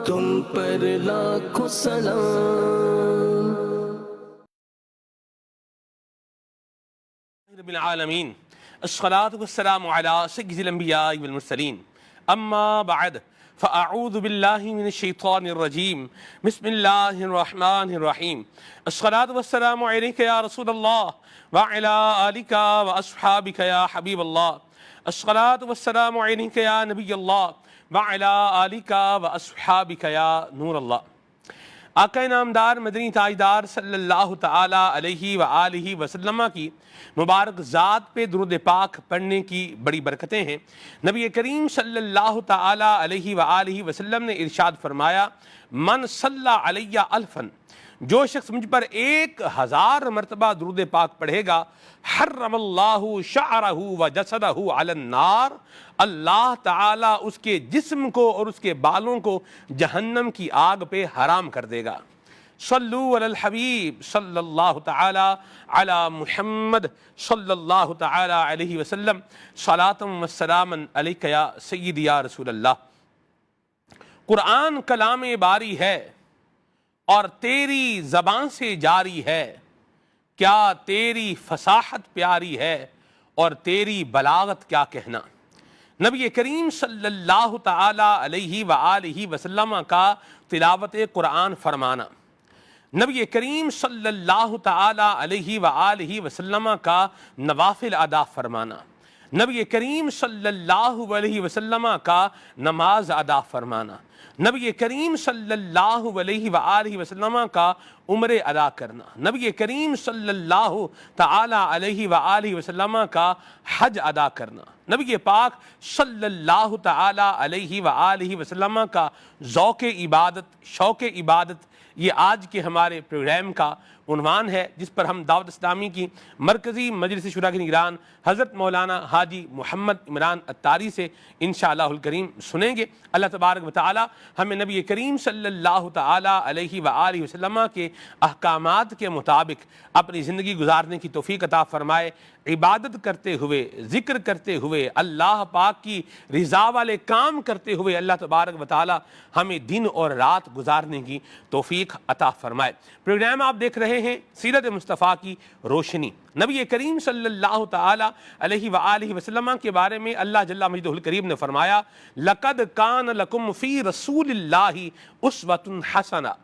تم پر لاکھوں سلام. رب العالمین الصلاة والسلام علی سید الانبیاء والمرسلین اما بعد فاعوذ باللہ من الشیطان الرجیم بسم اللہ الرحمن الرحیم الصلاة والسلام علیک یا رسول اللہ وعلی آلک واصحابک یا حبیب اللہ الصلاة والسلام علیک یا نبی اللہ وعلی آلک واصحابک یا نور اللہ. آقا نامدار مدنی تاجدار صلی اللہ تعالی علیہ وآلہ وسلم کی مبارک ذات پہ درود پاک پڑھنے کی بڑی برکتیں ہیں. نبی کریم صلی اللہ تعالی علیہ وآلہ وسلم نے ارشاد فرمایا من صلی علیہ الفن، جو شخص مجھ پر 1000 مرتبہ درود پاک پڑھے گا، حرم اللہ شعرہ و جسدہ علی النار، اللہ تعالیٰ اس کے جسم کو اور اس کے بالوں کو جہنم کی آگ پہ حرام کر دے گا. صلو علی الحبیب صلی اللہ تعالی علی محمد صلی اللہ تعالی علیہ وسلم صلاۃ و سلام علیک یا سیدی یا رسول اللہ. قرآن کلام باری ہے اور تیری زبان سے جاری ہے، کیا تیری فصاحت پیاری ہے اور تیری بلاغت کیا کہنا. نبی کریم صلی اللہ تعالی علیہ وآلہ وسلم کا تلاوت قرآن فرمانا، نبی کریم صلی اللہ تعالی علیہ وآلہ وسلم کا نوافل ادا فرمانا، نبی کریم صلی اللہ علیہ وسلم کا نماز ادا فرمانا، نبی کریم صلی اللہ علیہ وآلہ وسلم کا عمرے ادا کرنا، نبی کریم صلی اللہ تعالی علیہ وآلہ وسلم کا حج ادا کرنا، نبی پاک صلی اللہ تعالی علیہ وآلہ وسلم کا ذوق عبادت، شوق عبادت، یہ آج کے ہمارے پروگرام کا عنوان ہے، جس پر ہم دعوت اسلامی کی مرکزی مجلس شورا کے نگران حضرت مولانا حاجی محمد عمران اتاری سے انشاءاللہ الکریم سنیں گے. اللہ تبارک و تعالی ہمیں نبی کریم صلی اللہ تعالی علیہ وآلہ وسلم کے احکامات کے مطابق اپنی زندگی گزارنے کی توفیق عطا فرمائے، عبادت کرتے ہوئے، ذکر کرتے ہوئے، اللہ پاک کی رضا والے کام کرتے ہوئے اللہ تبارک و تعالی ہمیں دن اور رات گزارنے کی توفیق عطا فرمائے. پروگرام آپ دیکھ رہے ہیں سیرت مصطفیٰ کی روشنی. نبی کریم صلی اللہ تعالی علیہ وآلہ وسلم کے بارے میں اللہ جل مجدہ الکریم نے فرمایا لَقَدْ كَانَ لَكُمْ فِي رَسُولِ اللَّهِ أُسْوَةٌ حَسَنَةٌ.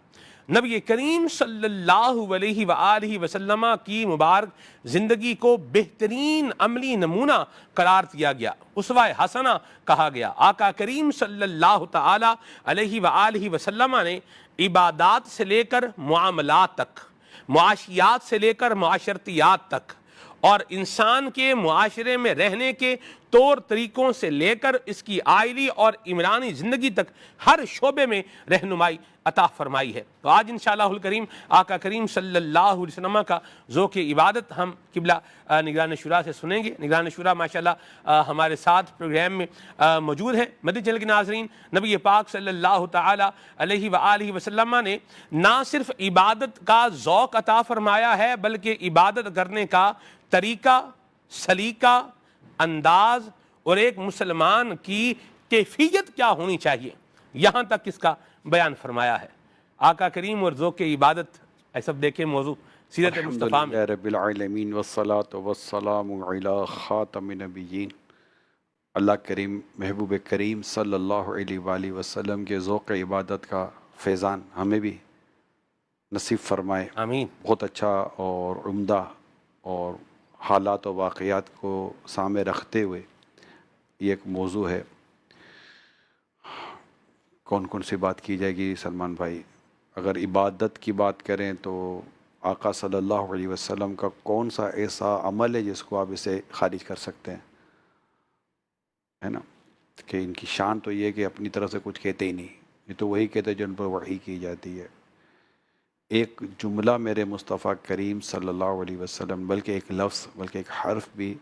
نبی کریم صلی اللہ علیہ وآلہ وسلم کی مبارک زندگی کو بہترین عملی نمونہ قرار دیا گیا، اسوہ حسنہ کہا گیا. آقا کریم صلی اللہ تعالی علیہ وآلہ وسلم نے عبادات سے لے کر معاملات تک، معاشیات سے لے کر معاشرتیات تک، اور انسان کے معاشرے میں رہنے کے طور طریقوں سے لے کر اس کی آئلی اور عمرانی زندگی تک ہر شعبے میں رہنمائی عطا فرمائی ہے. تو آج انشاءاللہ الکریم آقا کریم صلی اللہ علیہ وسلم کا ذوق عبادت ہم قبلہ نگران شورا سے سنیں گے. نگران شورا ماشاءاللہ ہمارے ساتھ پروگرام میں موجود ہے. مدنی چینل کے ناظرین، نبی پاک صلی اللہ تعالی علیہ وآلہ وسلم نے نہ صرف عبادت کا ذوق عطا فرمایا ہے بلکہ عبادت کرنے کا طریقہ، سلیقہ، انداز اور ایک مسلمان کی کیفیت کیا ہونی چاہیے، یہاں تک اس کا بیان فرمایا ہے. آقا کریم اور ذوق عبادت ایسا دیکھیں موضوع سیرت مصطفیٰ میں. رب العالمین والصلاة والسلام علی خاتم النبیین. اللہ کریم محبوب کریم صلی اللہ علیہ وآلہ وسلم کے ذوق عبادت کا فیضان ہمیں بھی نصیب فرمائے. آمین. بہت اچھا اور عمدہ اور حالات و واقعات کو سامنے رکھتے ہوئے یہ ایک موضوع ہے. کون کون سی بات کی جائے گی سلمان بھائی؟ اگر عبادت کی بات کریں تو آقا صلی اللہ علیہ وسلم کا کون سا ایسا عمل ہے جس کو آپ اسے خارج کر سکتے ہیں، ہے نا؟ کہ ان کی شان تو یہ ہے کہ اپنی طرف سے کچھ کہتے ہی نہیں، یہ تو وہی کہتے ہیں جن پر وحی کی جاتی ہے. ایک جملہ میرے مصطفیٰ کریم صلی اللہ علیہ وسلم، بلکہ ایک لفظ، بلکہ ایک حرف بھی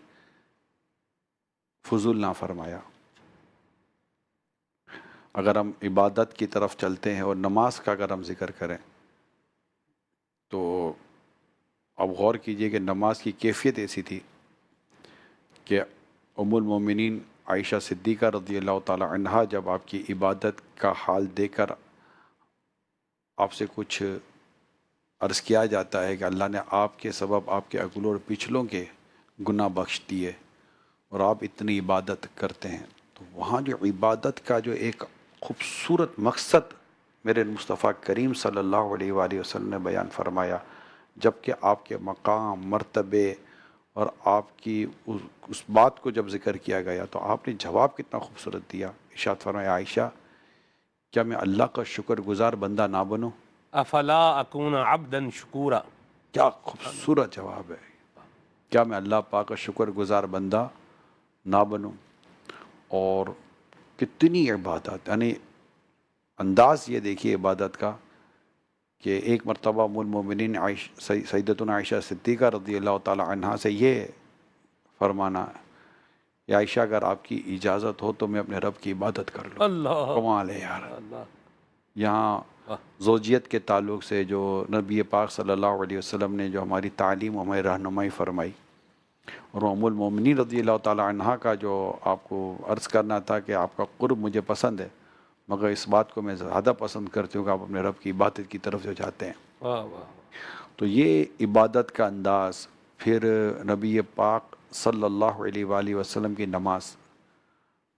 فضول نہ فرمایا. اگر ہم عبادت کی طرف چلتے ہیں اور نماز کا اگر ہم ذکر کریں تو اب غور کیجئے کہ نماز کی کیفیت ایسی تھی کہ ام المومنین عائشہ صدیقہ رضی اللہ تعالی عنہا جب آپ کی عبادت کا حال دیکھ کر آپ سے کچھ عرض کیا جاتا ہے کہ اللہ نے آپ کے سبب آپ کے اگلوں اور پچھلوں کے گناہ بخش دیے اور آپ اتنی عبادت کرتے ہیں، تو وہاں جو عبادت کا جو ایک خوبصورت مقصد میرے مصطفیٰ کریم صلی اللہ علیہ وآلہ وسلم نے بیان فرمایا، جب کہ آپ کے مقام، مرتبے اور آپ کی اس بات کو جب ذکر کیا گیا تو آپ نے جواب کتنا خوبصورت دیا۔ ارشاد فرمایا، عائشہ کیا میں اللہ کا شکر گزار بندہ نہ بنوں؟ افلا اکون عبدا شکورا. کیا خوبصورت جواب ہے، کیا میں اللہ پاک کا شکر گزار بندہ نہ بنوں؟ اور کتنی عبادت، یعنی انداز یہ دیکھیے عبادت کا کہ ایک مرتبہ ام المومنین سیدتنا عائشہ صدیقہ رضی اللہ تعالی عنہا سے یہ فرمانا، یا عائشہ اگر آپ کی اجازت ہو تو میں اپنے رب کی عبادت کر لوں۔ اللہ کمال ہے یار، اللہ. یہاں زوجیت کے تعلق سے جو نبی پاک صلی اللہ علیہ وسلم نے جو ہماری تعلیم، ہماری رہنمائی فرمائی، اور ام المومنین رضی اللہ تعالی عنہا کا جو آپ کو عرض کرنا تھا کہ آپ کا قرب مجھے پسند ہے، مگر اس بات کو میں زیادہ پسند کرتی ہوں کہ آپ اپنے رب کی عبادت کی طرف جو جاتے ہیں۔ واہ واہ. تو یہ عبادت کا انداز، پھر نبی پاک صلی اللہ علیہ وآلہ وسلم کی نماز،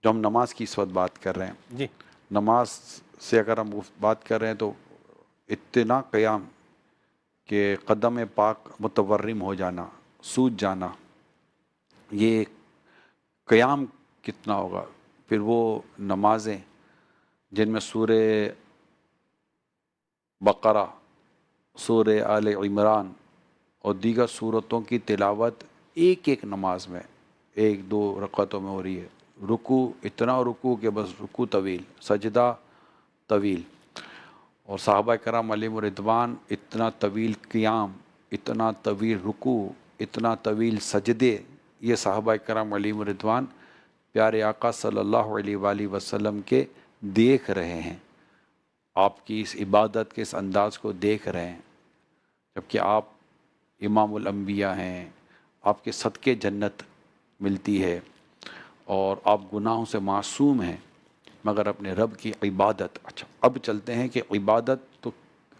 جو ہم نماز کی اس وقت بات کر رہے ہیں، جی نماز سے اگر ہم بات کر رہے ہیں تو اتنا قیام کہ قدم پاک متورم ہو جانا، سوج جانا، یہ قیام کتنا ہوگا۔ پھر وہ نمازیں جن میں سورہ بقرہ، سورہ آل عمران اور دیگر صورتوں کی تلاوت ایک ایک نماز میں 1-2 رکعتوں میں ہو رہی ہے، رکوع اتنا رکوع کہ بس رکوع طویل، سجدہ طویل، اور صحابہ کرام علیہم رضوان اتنا طویل قیام، اتنا طویل رکوع، اتنا طویل سجدے، یہ صحابہ کرام علیہم رضوان پیارے آقا صلی اللہ علیہ وآلہ وسلم کے دیکھ رہے ہیں، آپ کی اس عبادت کے اس انداز کو دیکھ رہے ہیں، جبکہ آپ امام الانبیاء ہیں، آپ کے صدقے جنت ملتی ہے اور آپ گناہوں سے معصوم ہیں، مگر اپنے رب کی عبادت۔ اچھا اب چلتے ہیں کہ عبادت تو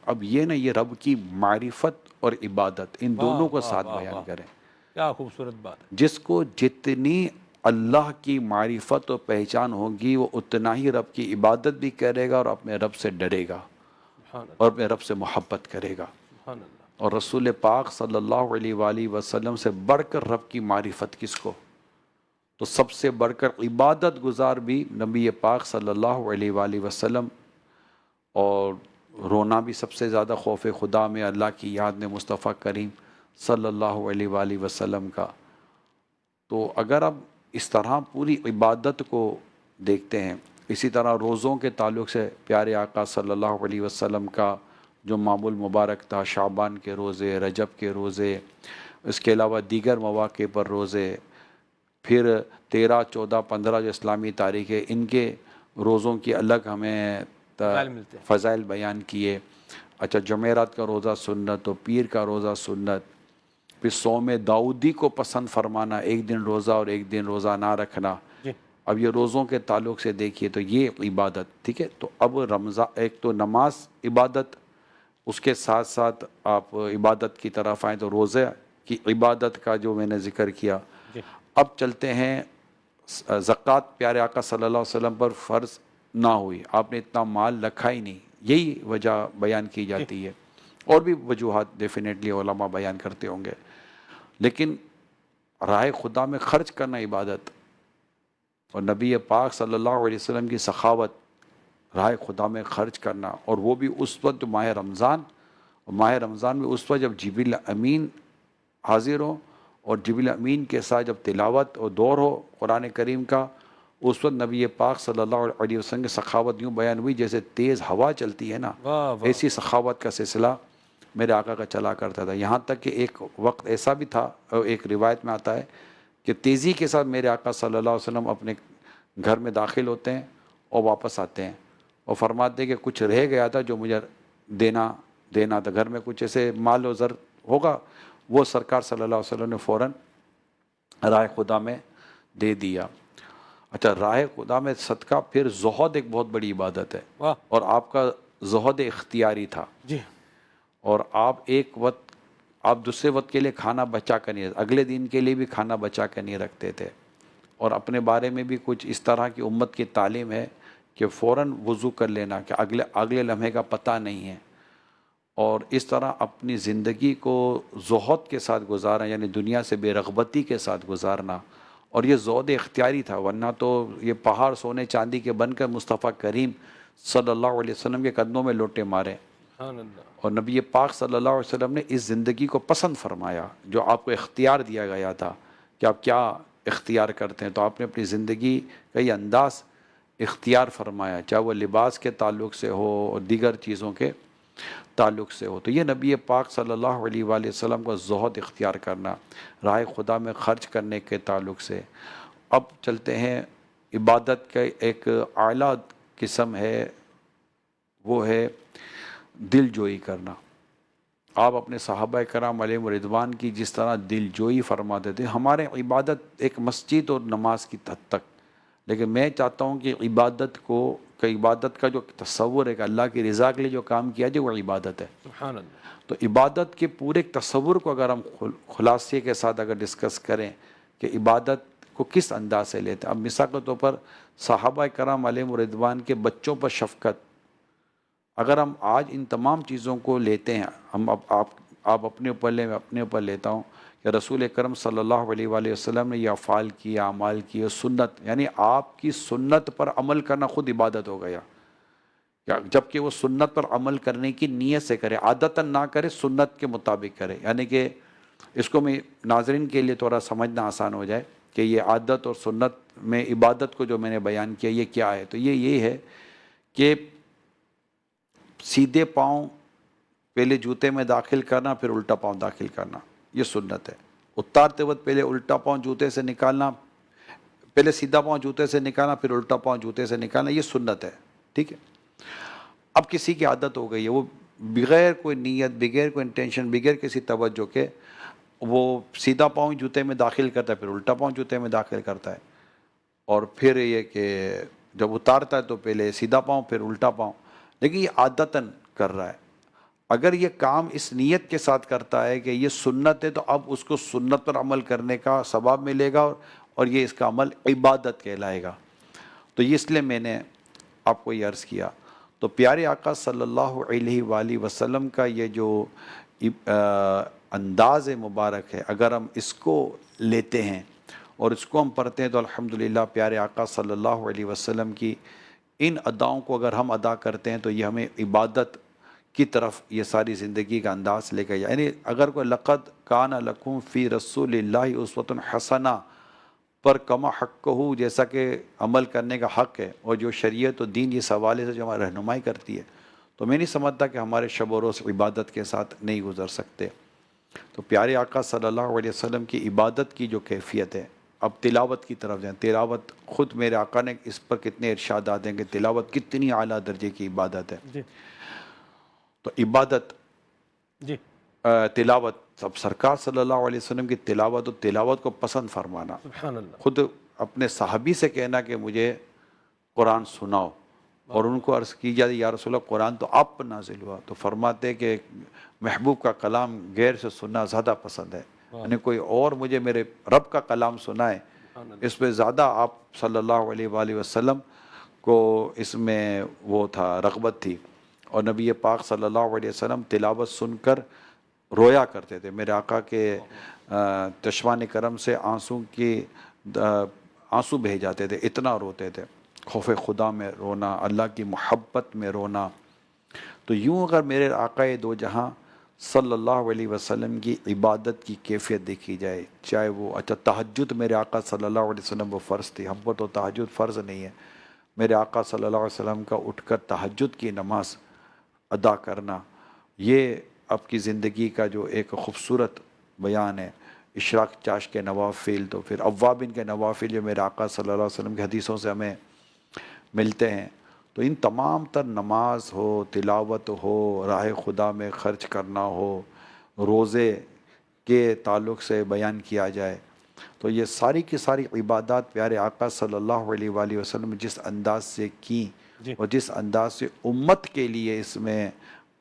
اب یہ نہ، یہ رب کی معرفت اور عبادت ان دونوں کو ساتھ بیان کریں۔ کیا خوبصورت بات ہے. جس کو جتنی اللہ کی معرفت و پہچان ہوگی وہ اتنا ہی رب کی عبادت بھی کرے گا اور اپنے رب سے ڈرے گا سبحان اللہ اور اپنے رب سے محبت کرے گا۔ سبحان اللہ. اور رسول پاک صلی اللہ علیہ وآلہ وسلم سے بڑھ کر رب کی معرفت کس کو؟ تو سب سے بڑھ کر عبادت گزار بھی نبی پاک صلی اللہ علیہ وآلہ وسلم، اور رونا بھی سب سے زیادہ خوف خدا میں، اللہ کی یاد میں مصطفیٰ کریم صلی اللہ علیہ وآلہ وسلم کا۔ تو اگر اب اس طرح پوری عبادت کو دیکھتے ہیں، اسی طرح روزوں کے تعلق سے پیارے آقا صلی اللہ علیہ وسلم کا جو معمول مبارک تھا، شعبان کے روزے، رجب کے روزے، اس کے علاوہ دیگر مواقع پر روزے، پھر 13، 14، 15 جو اسلامی تاریخ ہے ان کے روزوں کی الگ ہمیں فضائل بیان کیے۔ اچھا جمعرات کا روزہ سنت و پیر کا روزہ سنت، پھر صوم داؤدی کو پسند فرمانا، ایک دن روزہ اور ایک دن روزہ نہ رکھنا۔ اب یہ روزوں کے تعلق سے دیکھیے تو یہ عبادت، ٹھیک ہے۔ تو اب رمضان، ایک تو نماز عبادت، اس کے ساتھ ساتھ آپ عبادت کی طرف آئیں تو روزے کی عبادت کا جو میں نے ذکر کیا۔ اب چلتے ہیں زکوٰۃ، پیارے آقا صلی اللہ علیہ وسلم پر فرض نہ ہوئی، آپ نے اتنا مال رکھا ہی نہیں، یہی وجہ بیان کی جاتی ہے، اور بھی وجوہات ڈیفینیٹلی علماء بیان کرتے ہوں گے، لیکن راہ خدا میں خرچ کرنا عبادت، اور نبی پاک صلی اللہ علیہ وسلم کی سخاوت، راہ خدا میں خرچ کرنا، اور وہ بھی اس وقت ماہ رمضان، اور ماہ رمضان میں اس وقت جب جبریل امین حاضر ہو، اور جبریل امین کے ساتھ جب تلاوت اور دور ہو قرآن کریم کا، اس وقت نبی پاک صلی اللہ علیہ وسلم کی سخاوت یوں بیان ہوئی جیسے تیز ہوا چلتی ہے نا، ایسی سخاوت کا سلسلہ میرے آقا کا چلا کرتا تھا۔ یہاں تک کہ ایک وقت ایسا بھی تھا، ایک روایت میں آتا ہے کہ تیزی کے ساتھ میرے آقا صلی اللہ علیہ وسلم اپنے گھر میں داخل ہوتے ہیں اور واپس آتے ہیں، اور فرماتے ہیں کہ کچھ رہ گیا تھا جو مجھے دینا تھا، گھر میں کچھ ایسے مال و زر ہوگا، وہ سرکار صلی اللہ علیہ وسلم نے فوراً راہ خدا میں دے دیا۔ اچھا راہ خدا میں صدقہ، پھر زہد ایک بہت بڑی عبادت ہے، اور آپ کا زہد اختیاری تھا، جی اور آپ ایک وقت آپ دوسرے وقت کے لیے کھانا بچا کر نہیں، اگلے دن کے لیے بھی کھانا بچا کر نہیں رکھتے تھے، اور اپنے بارے میں بھی کچھ اس طرح کی امت کی تعلیم ہے کہ فوراً وضو کر لینا کہ اگلے لمحے کا پتہ نہیں ہے، اور اس طرح اپنی زندگی کو زہد کے ساتھ گزارنا، یعنی دنیا سے بے رغبتی کے ساتھ گزارنا، اور یہ زہد اختیاری تھا، ورنہ تو یہ پہاڑ سونے چاندی کے بن کر مصطفیٰ کریم صلی اللہ علیہ وسلم کے قدموں میں لوٹے مارے، سبحان اللہ، اور نبی پاک صلی اللہ علیہ وسلم نے اس زندگی کو پسند فرمایا جو آپ کو اختیار دیا گیا تھا کہ آپ کیا اختیار کرتے ہیں، تو آپ نے اپنی زندگی کا یہ انداز اختیار فرمایا، چاہے وہ لباس کے تعلق سے ہو اور دیگر چیزوں کے تعلق سے ہو، تو یہ نبی پاک صلی اللہ علیہ وآلہ وسلم کا زہد اختیار کرنا، راہ خدا میں خرچ کرنے کے تعلق سے۔ اب چلتے ہیں، عبادت کا ایک اعلیٰ قسم ہے، وہ ہے دل جوئی کرنا۔ آپ اپنے صحابہ کرام علیہم رضوان کی جس طرح دل جوئی فرماتے تھے، ہمارے عبادت ایک مسجد اور نماز کی حد تک، لیکن میں چاہتا ہوں کہ عبادت کا جو تصور ہے کہ اللہ کی رضا کے لیے جو کام کیا جائے وہ عبادت ہے۔ سبحان اللہ، تو عبادت کے پورے تصور کو اگر ہم خلاصے کے ساتھ اگر ڈسکس کریں کہ عبادت کو کس انداز سے لیتے ہیں، اب مثال کے طور پر صحابہ کرام علیہم رضوان کے بچوں پر شفقت، اگر ہم آج ان تمام چیزوں کو لیتے ہیں، آپ اپنے اوپر لیں، میں اپنے اوپر لیتا ہوں کہ رسول اکرم صلی اللہ علیہ وآلہ وسلم نے یہ افعال کیے، اعمال کیے، سنت، یعنی آپ کی سنت پر عمل کرنا خود عبادت ہو گیا، جبکہ وہ سنت پر عمل کرنے کی نیت سے کرے، عادتاً نہ کرے، سنت کے مطابق کرے، یعنی کہ اس کو میں ناظرین کے لیے تھوڑا سمجھنا آسان ہو جائے کہ یہ عادت اور سنت میں عبادت کو جو میں نے بیان کیا یہ کیا ہے، تو یہ ہے کہ سیدھے پاؤں پہلے جوتے میں داخل کرنا، پھر الٹا پاؤں داخل کرنا، یہ سنت ہے۔ اتارتے وقت پہلے الٹا پاؤں جوتے سے نکالنا، پہلے سیدھا پاؤں جوتے سے نکالنا، پھر الٹا پاؤں جوتے سے نکالنا، یہ سنت ہے، ٹھیک ہے۔ اب کسی کی عادت ہو گئی ہے، وہ بغیر کوئی نیت، بغیر کوئی انٹینشن، بغیر کسی توجہ کے وہ سیدھا پاؤں جوتے میں داخل کرتا ہے، پھر الٹا پاؤں جوتے میں داخل کرتا ہے، اور پھر یہ کہ جب اتارتا ہے تو پہلے سیدھا پاؤں پھر الٹا پاؤں، لیکن یہ عادتاً کر رہا ہے۔ اگر یہ کام اس نیت کے ساتھ کرتا ہے کہ یہ سنت ہے، تو اب اس کو سنت پر عمل کرنے کا ثواب ملے گا، اور یہ اس کا عمل عبادت کہلائے گا۔ تو یہ اس لیے میں نے آپ کو یہ عرض کیا۔ تو پیارے آقا صلی اللہ علیہ وآلہ وسلم کا یہ جو انداز مبارک ہے، اگر ہم اس کو لیتے ہیں اور اس کو ہم پڑھتے ہیں، تو الحمدللہ پیارے آقا صلی اللہ علیہ وسلم کی ان اداؤں کو اگر ہم ادا کرتے ہیں تو یہ ہمیں عبادت کی طرف یہ ساری زندگی کا انداز لے کے جائے۔ یعنی اگر کوئی لقد کان لکم فی رسول اللہ اسوۃ حسنہ پر کما حق ہو، جیسا کہ عمل کرنے کا حق ہے، اور جو شریعت و دین اس حوالے سے جو ہماری رہنمائی کرتی ہے، تو میں نہیں سمجھتا کہ ہمارے شب و روز عبادت کے ساتھ نہیں گزر سکتے۔ تو پیارے آقا صلی اللہ علیہ وسلم کی عبادت کی جو کیفیت ہے، اب تلاوت کی طرف جائیں۔ تلاوت خود میرے آقا نے اس پر کتنے ارشادات ہیں کہ تلاوت کتنی اعلیٰ درجے کی عبادت ہے۔ جی تو عبادت، جی تلاوت، سب سرکار صلی اللہ علیہ وسلم کی تلاوت و تلاوت کو پسند فرمانا، سبحان اللہ، خود اپنے صحابی سے کہنا کہ مجھے قرآن سناؤ، اور ان کو عرض کی جاتی یا رسول اللہ قرآن تو آپ پر نازل ہوا، تو فرماتے کہ محبوب کا کلام غیر سے سننا زیادہ پسند ہے، یعنی کوئی اور مجھے میرے رب کا کلام سنائے، اس پہ زیادہ آپ صلی اللہ علیہ وآلہ وسلم کو اس میں وہ تھا، رغبت تھی۔ اور نبی پاک صلی اللہ علیہ وسلم تلاوت سن کر رویا کرتے تھے۔ میرے آقا کے چشمان کرم سے آنسو بہہ جاتے تھے، اتنا روتے تھے، خوف خدا میں رونا، اللہ کی محبت میں رونا۔ تو یوں اگر میرے آقا دو جہاں صلی اللہ علیہ وسلم کی عبادت کی کیفیت دیکھی جائے، چاہے وہ تہجد، میرے آقا صلی اللہ علیہ وسلم وہ فرض تھی، ہم پر تو تہجد فرض نہیں ہے، میرے آقا صلی اللہ علیہ وسلم کا اٹھ کر تہجد کی نماز ادا کرنا، یہ آپ کی زندگی کا جو ایک خوبصورت بیان ہے۔ اشراق چاش کے نوافل، تو پھر اوابین کے نوافل جو میرے آقا صلی اللہ علیہ وسلم کی حدیثوں سے ہمیں ملتے ہیں، تو ان تمام تر نماز ہو، تلاوت ہو، راہ خدا میں خرچ کرنا ہو، روزے کے تعلق سے بیان کیا جائے، تو یہ ساری کی ساری عبادات پیارے آقا صلی اللہ علیہ وآلہ وسلم جس انداز سے کی، جی۔ اور جس انداز سے امت کے لیے اس میں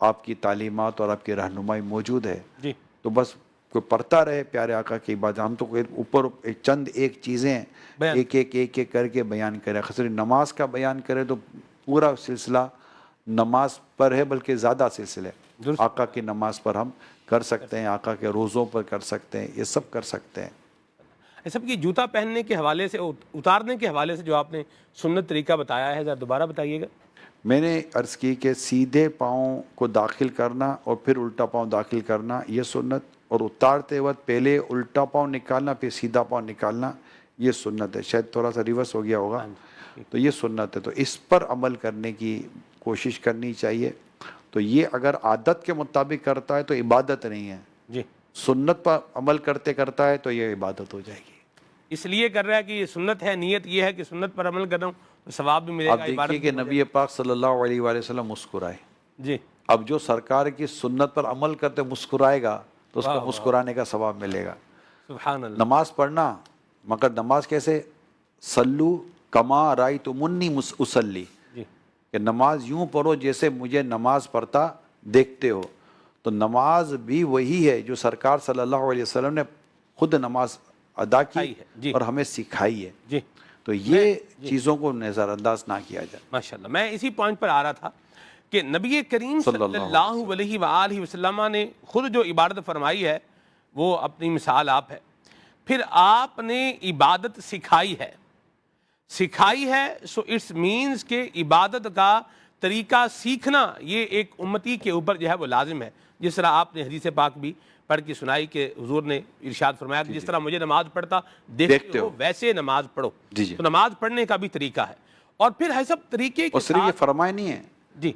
آپ کی تعلیمات اور آپ کی رہنمائی موجود ہے، جی تو بس کوئی پڑھتا رہے پیارے آقا کی بات. ہم تو کوئی اوپر چند ایک چیزیں بیان ایک کر کے بیان کریں. خاص نماز کا بیان کرے تو پورا سلسلہ نماز پر ہے، بلکہ زیادہ سلسلے درست. آقا کی نماز پر ہم کر سکتے ہیں، آقا کے روزوں پر کر سکتے ہیں، یہ سب کر سکتے ہیں. سب کی جوتا پہننے کے حوالے سے، اتارنے کے حوالے سے جو آپ نے سنت طریقہ بتایا ہے، ذرا دوبارہ بتائیے گا. میں نے عرض کی کہ سیدھے پاؤں کو داخل کرنا اور پھر الٹا پاؤں داخل کرنا یہ سنت، اور اتارتے وقت پہلے الٹا پاؤں نکالنا پھر سیدھا پاؤں نکالنا یہ سنت ہے. شاید تھوڑا سا ریورس ہو گیا ہوگا، تو یہ سنت ہے. تو اس پر عمل کرنے کی کوشش کرنی چاہیے. تو یہ اگر عادت کے مطابق کرتا ہے تو عبادت نہیں ہے، جی سنت پر عمل کرتے کرتا ہے تو یہ عبادت ہو جائے گی. اس لیے کر رہا ہے کہ یہ سنت ہے، نیت یہ ہے کہ سنت پر عمل کر رہا ہوں تو ثواب بھی ملے گا. آپ دیکھیے کہ نبی پاک صلی اللہ علیہ وآلہ وسلم مسکرائے. جی اب جو سرکار کی سنت پر عمل کرتے مسکرائے گا تو اس کو مسکرانے کا ثواب ملے گا. سبحان اللہ. نماز پڑھنا، مگر نماز کیسے؟ سلو کما رأیتمونی اصلی، جی کہ نماز یوں پڑھو جیسے مجھے نماز پڑھتا دیکھتے ہو. تو نماز بھی وہی ہے جو سرکار صلی اللہ علیہ وسلم نے خود نماز ادا کی ہے. جی اور ہمیں سکھائی ہے. جی تو یہ چیزوں کو نظر انداز نہ کیا جائے. ماشاءاللہ. میں اسی پوائنٹ پر آ رہا تھا کہ نبی کریم صلی اللہ علیہ وآلہ وسلم نے خود جو عبادت فرمائی ہے وہ اپنی مثال آپ ہے. پھر آپ نے عبادت سکھائی ہے. سو اٹس مینز کہ عبادت کا طریقہ سیکھنا یہ ایک امتی کے اوپر جو ہے وہ لازم ہے. جس طرح آپ نے حدیث پاک بھی پڑھ کے سنائی کہ حضور نے ارشاد فرمایا کہ جس طرح مجھے نماز پڑھتا دیکھتے ہو ویسے نماز پڑھو. تو نماز پڑھنے کا بھی طریقہ ہے. اور پھر ہے سب طریقے کے صرف یہ فرمائے نہیں ہے، جی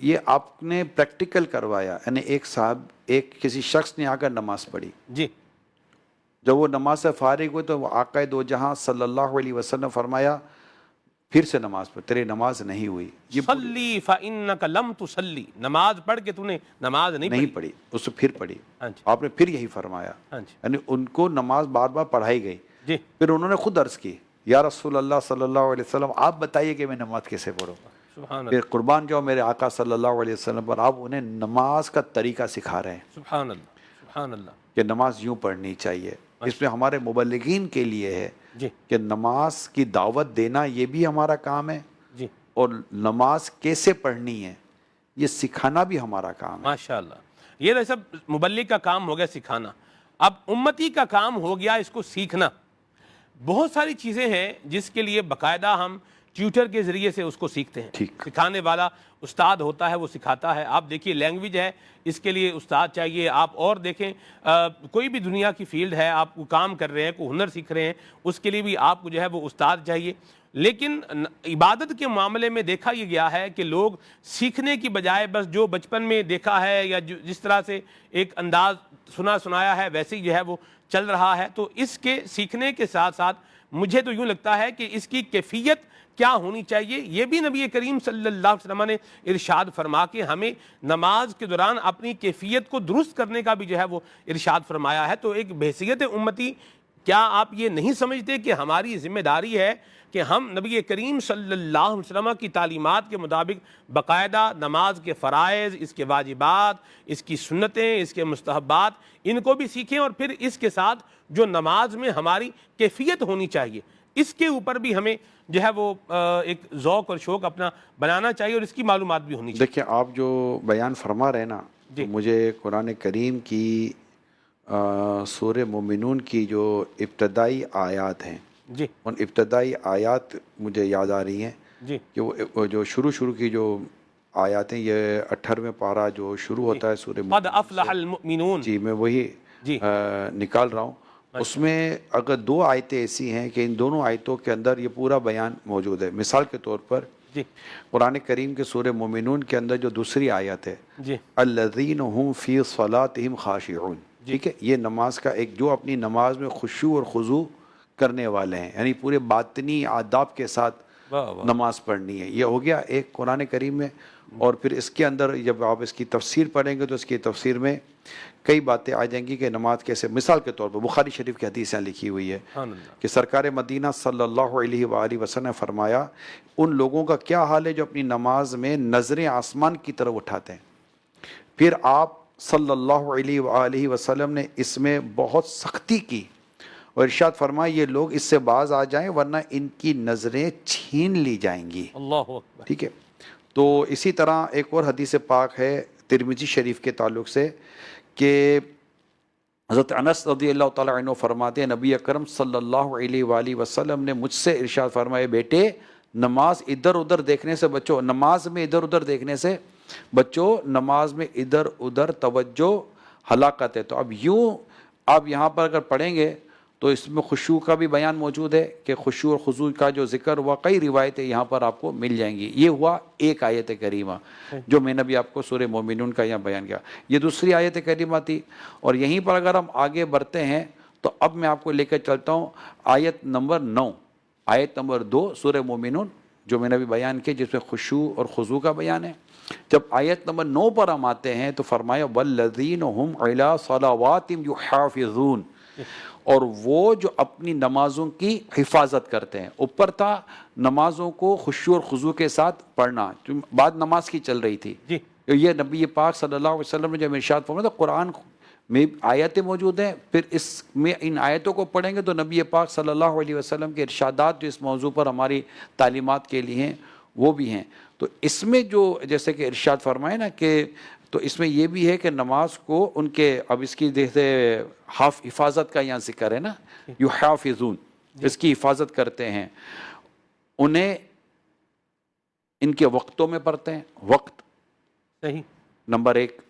یہ آپ نے پریکٹیکل کروایا. یعنی ایک کسی شخص نے آ کر نماز پڑھی، جی جب وہ نماز سے فارغ ہوئے تو وہ آقا دو جہاں صلی اللہ علیہ وسلم فرمایا پھر سے نماز پڑھ، تیری نماز نہیں ہوئی. صلی فإنک لم تصلی، نماز پڑھ کے تو نے نماز نہیں پڑھی، اس سے پھر پڑھی. ہاں جی آپ نے پھر یہی فرمایا. ہاں جی یعنی ان کو نماز بار بار پڑھائی گئی. جی پھر انہوں نے خود عرض کی یا رسول اللہ صلی اللہ علیہ وسلم آپ بتائیے کہ میں نماز کیسے پڑھوں. سبحان پھر قربان جاؤ میرے آقا صلی اللہ علیہ وسلم پر، آپ انہیں نماز کا طریقہ سکھا رہے ہیں سبحان اللہ سبحان اللہ. کہ نماز یوں پڑھنی چاہیے. اس میں ہمارے مبلغین کے لیے ہے جی کہ نماز کی دعوت دینا یہ بھی ہمارا کام ہے، جی اور نماز کیسے پڑھنی ہے یہ سکھانا بھی ہمارا کام ہے. ماشاءاللہ. یہ سب مبلغ کا کام ہو گیا سکھانا. اب امتی کا کام ہو گیا اس کو سیکھنا. بہت ساری چیزیں ہیں جس کے لیے باقاعدہ ہم ٹیوٹر کے ذریعے سے اس کو سیکھتے ہیں. سکھانے والا استاد ہوتا ہے، وہ سکھاتا ہے. آپ دیکھیے لینگویج ہے، اس کے لیے استاد چاہیے. آپ اور دیکھیں کوئی بھی دنیا کی فیلڈ ہے، آپ کو کام کر رہے ہیں، کوئی ہنر سیکھ رہے ہیں، اس کے لیے بھی آپ کو جو ہے وہ استاد چاہیے. لیکن عبادت کے معاملے میں دیکھا یہ گیا ہے کہ لوگ سیکھنے کی بجائے بس جو بچپن میں دیکھا ہے یا جس طرح سے ایک انداز سنایا ہے ویسے ہی جو ہے وہ چل رہا ہے. تو اس کے سیکھنے کے ساتھ ساتھ مجھے تو یوں لگتا ہے کہ اس کی کیفیت کیا ہونی چاہیے یہ بھی نبی کریم صلی اللہ علیہ وسلم نے ارشاد فرما کے ہمیں نماز کے دوران اپنی کیفیت کو درست کرنے کا بھی جو ہے وہ ارشاد فرمایا ہے. تو ایک بحیثیت امتی کیا آپ یہ نہیں سمجھتے کہ ہماری ذمہ داری ہے کہ ہم نبی کریم صلی اللہ علیہ وسلم کی تعلیمات کے مطابق باقاعدہ نماز کے فرائض، اس کے واجبات، اس کی سنتیں، اس کے مستحبات ان کو بھی سیکھیں، اور پھر اس کے ساتھ جو نماز میں ہماری کیفیت ہونی چاہیے اس کے اوپر بھی ہمیں جو ہے وہ ایک ذوق اور شوق اپنا بنانا چاہیے اور اس کی معلومات بھی ہونی چاہیے. دیکھیں آپ جو بیان فرما رہے ہیں نا، مجھے قرآن کریم کی سورہ مومنون کی جو ابتدائی آیات ہیں جی ان ابتدائی آیات مجھے یاد آ رہی ہیں جی کہ وہ جو شروع کی جو آیات ہیں، یہ 18ویں پارہ جو شروع ہوتا ہے سورہ قد افلح المؤمنون، جی میں وہی نکال رہا ہوں. اس میں اگر دو آیتیں ایسی ہیں کہ ان دونوں آیتوں کے اندر یہ پورا بیان موجود ہے. مثال کے طور پر جی قرآن کریم کے سورہ مومنون کے اندر جو دوسری آیت ہے جی الذین هم فی صلاتہم خاشعون، ٹھیک ہے، یہ نماز کا ایک جو اپنی نماز میں خشوع اور خضوع کرنے والے ہیں، یعنی پورے باطنی آداب کے ساتھ واہ واہ، نماز پڑھنی ہے. یہ ہو گیا ایک قرآن کریم میں. اور پھر اس کے اندر جب آپ اس کی تفسیر پڑھیں گے تو اس کی تفسیر میں کئی باتیں آ جائیں گی کہ نماز کیسے. مثال کے طور پر بخاری شریف کی حدیثیں لکھی ہوئی ہے سبحان اللہ، کہ سرکار مدینہ صلی اللہ علیہ وآلہ وسلم نے فرمایا ان لوگوں کا کیا حال ہے جو اپنی نماز میں نظریں آسمان کی طرف اٹھاتے ہیں. پھر آپ صلی اللہ علیہ وآلہ وسلم نے اس میں بہت سختی کی اور ارشاد فرمایا یہ لوگ اس سے باز آ جائیں ورنہ ان کی نظریں چھین لی جائیں گی. اللہ اکبر. ٹھیک ہے. تو اسی طرح ایک اور حدیث پاک ہے ترمذی شریف کے تعلق سے کہ حضرت انس رضی اللہ تعالیٰ عنہ فرماتے ہیں نبی اکرم صلی اللہ علیہ وآلہ وسلم نے مجھ سے ارشاد فرمایا بیٹے نماز ادھر ادھر دیکھنے سے بچو. نماز میں ادھر ادھر دیکھنے سے بچو. نماز میں ادھر ادھر توجہ ہلاکت ہے. تو اب یوں آپ یہاں پر اگر پڑھیں گے تو اس میں خشوع کا بھی بیان موجود ہے کہ خشوع اور خضوع کا جو ذکر ہوا کئی روایتیں یہاں پر آپ کو مل جائیں گی. یہ ہوا ایک آیت کریمہ جو میں نے بھی آپ کو سورہ مومنون کا یہاں بیان کیا. یہ دوسری آیت کریمہ تھی. اور یہیں پر اگر ہم آگے بڑھتے ہیں تو اب میں آپ کو لے کر چلتا ہوں آیت نمبر 9 آیت نمبر 2 سورہ مومنون جو میں نے بھی بیان کیا جس میں خشوع اور خضوع کا بیان ہے. جب آیت نمبر 9 پر ہم آتے ہیں تو فرمایا والذین هم علی صلواتہم یحافظون اور وہ جو اپنی نمازوں کی حفاظت کرتے ہیں. اوپر تھا نمازوں کو خشوع اور خضوع کے ساتھ پڑھنا بعد نماز کی چل رہی تھی. جی یہ نبی پاک صلی اللہ علیہ وسلم نے جب ارشاد فرمایا تو قرآن میں آیتیں موجود ہیں. پھر اس میں ان آیتوں کو پڑھیں گے تو نبی پاک صلی اللہ علیہ وسلم کے ارشادات جو اس موضوع پر ہماری تعلیمات کے لیے ہیں وہ بھی ہیں. تو اس میں جو جیسے کہ ارشاد فرمائے نا کہ تو اس میں یہ بھی ہے کہ نماز کو ان کے اب اس کی جیسے حفاظت کا یہاں ذکر ہے نا یحافظون اس کی حفاظت کرتے ہیں. انہیں ان کے وقتوں میں پڑھتے ہیں. وقت صحیح. نمبر 1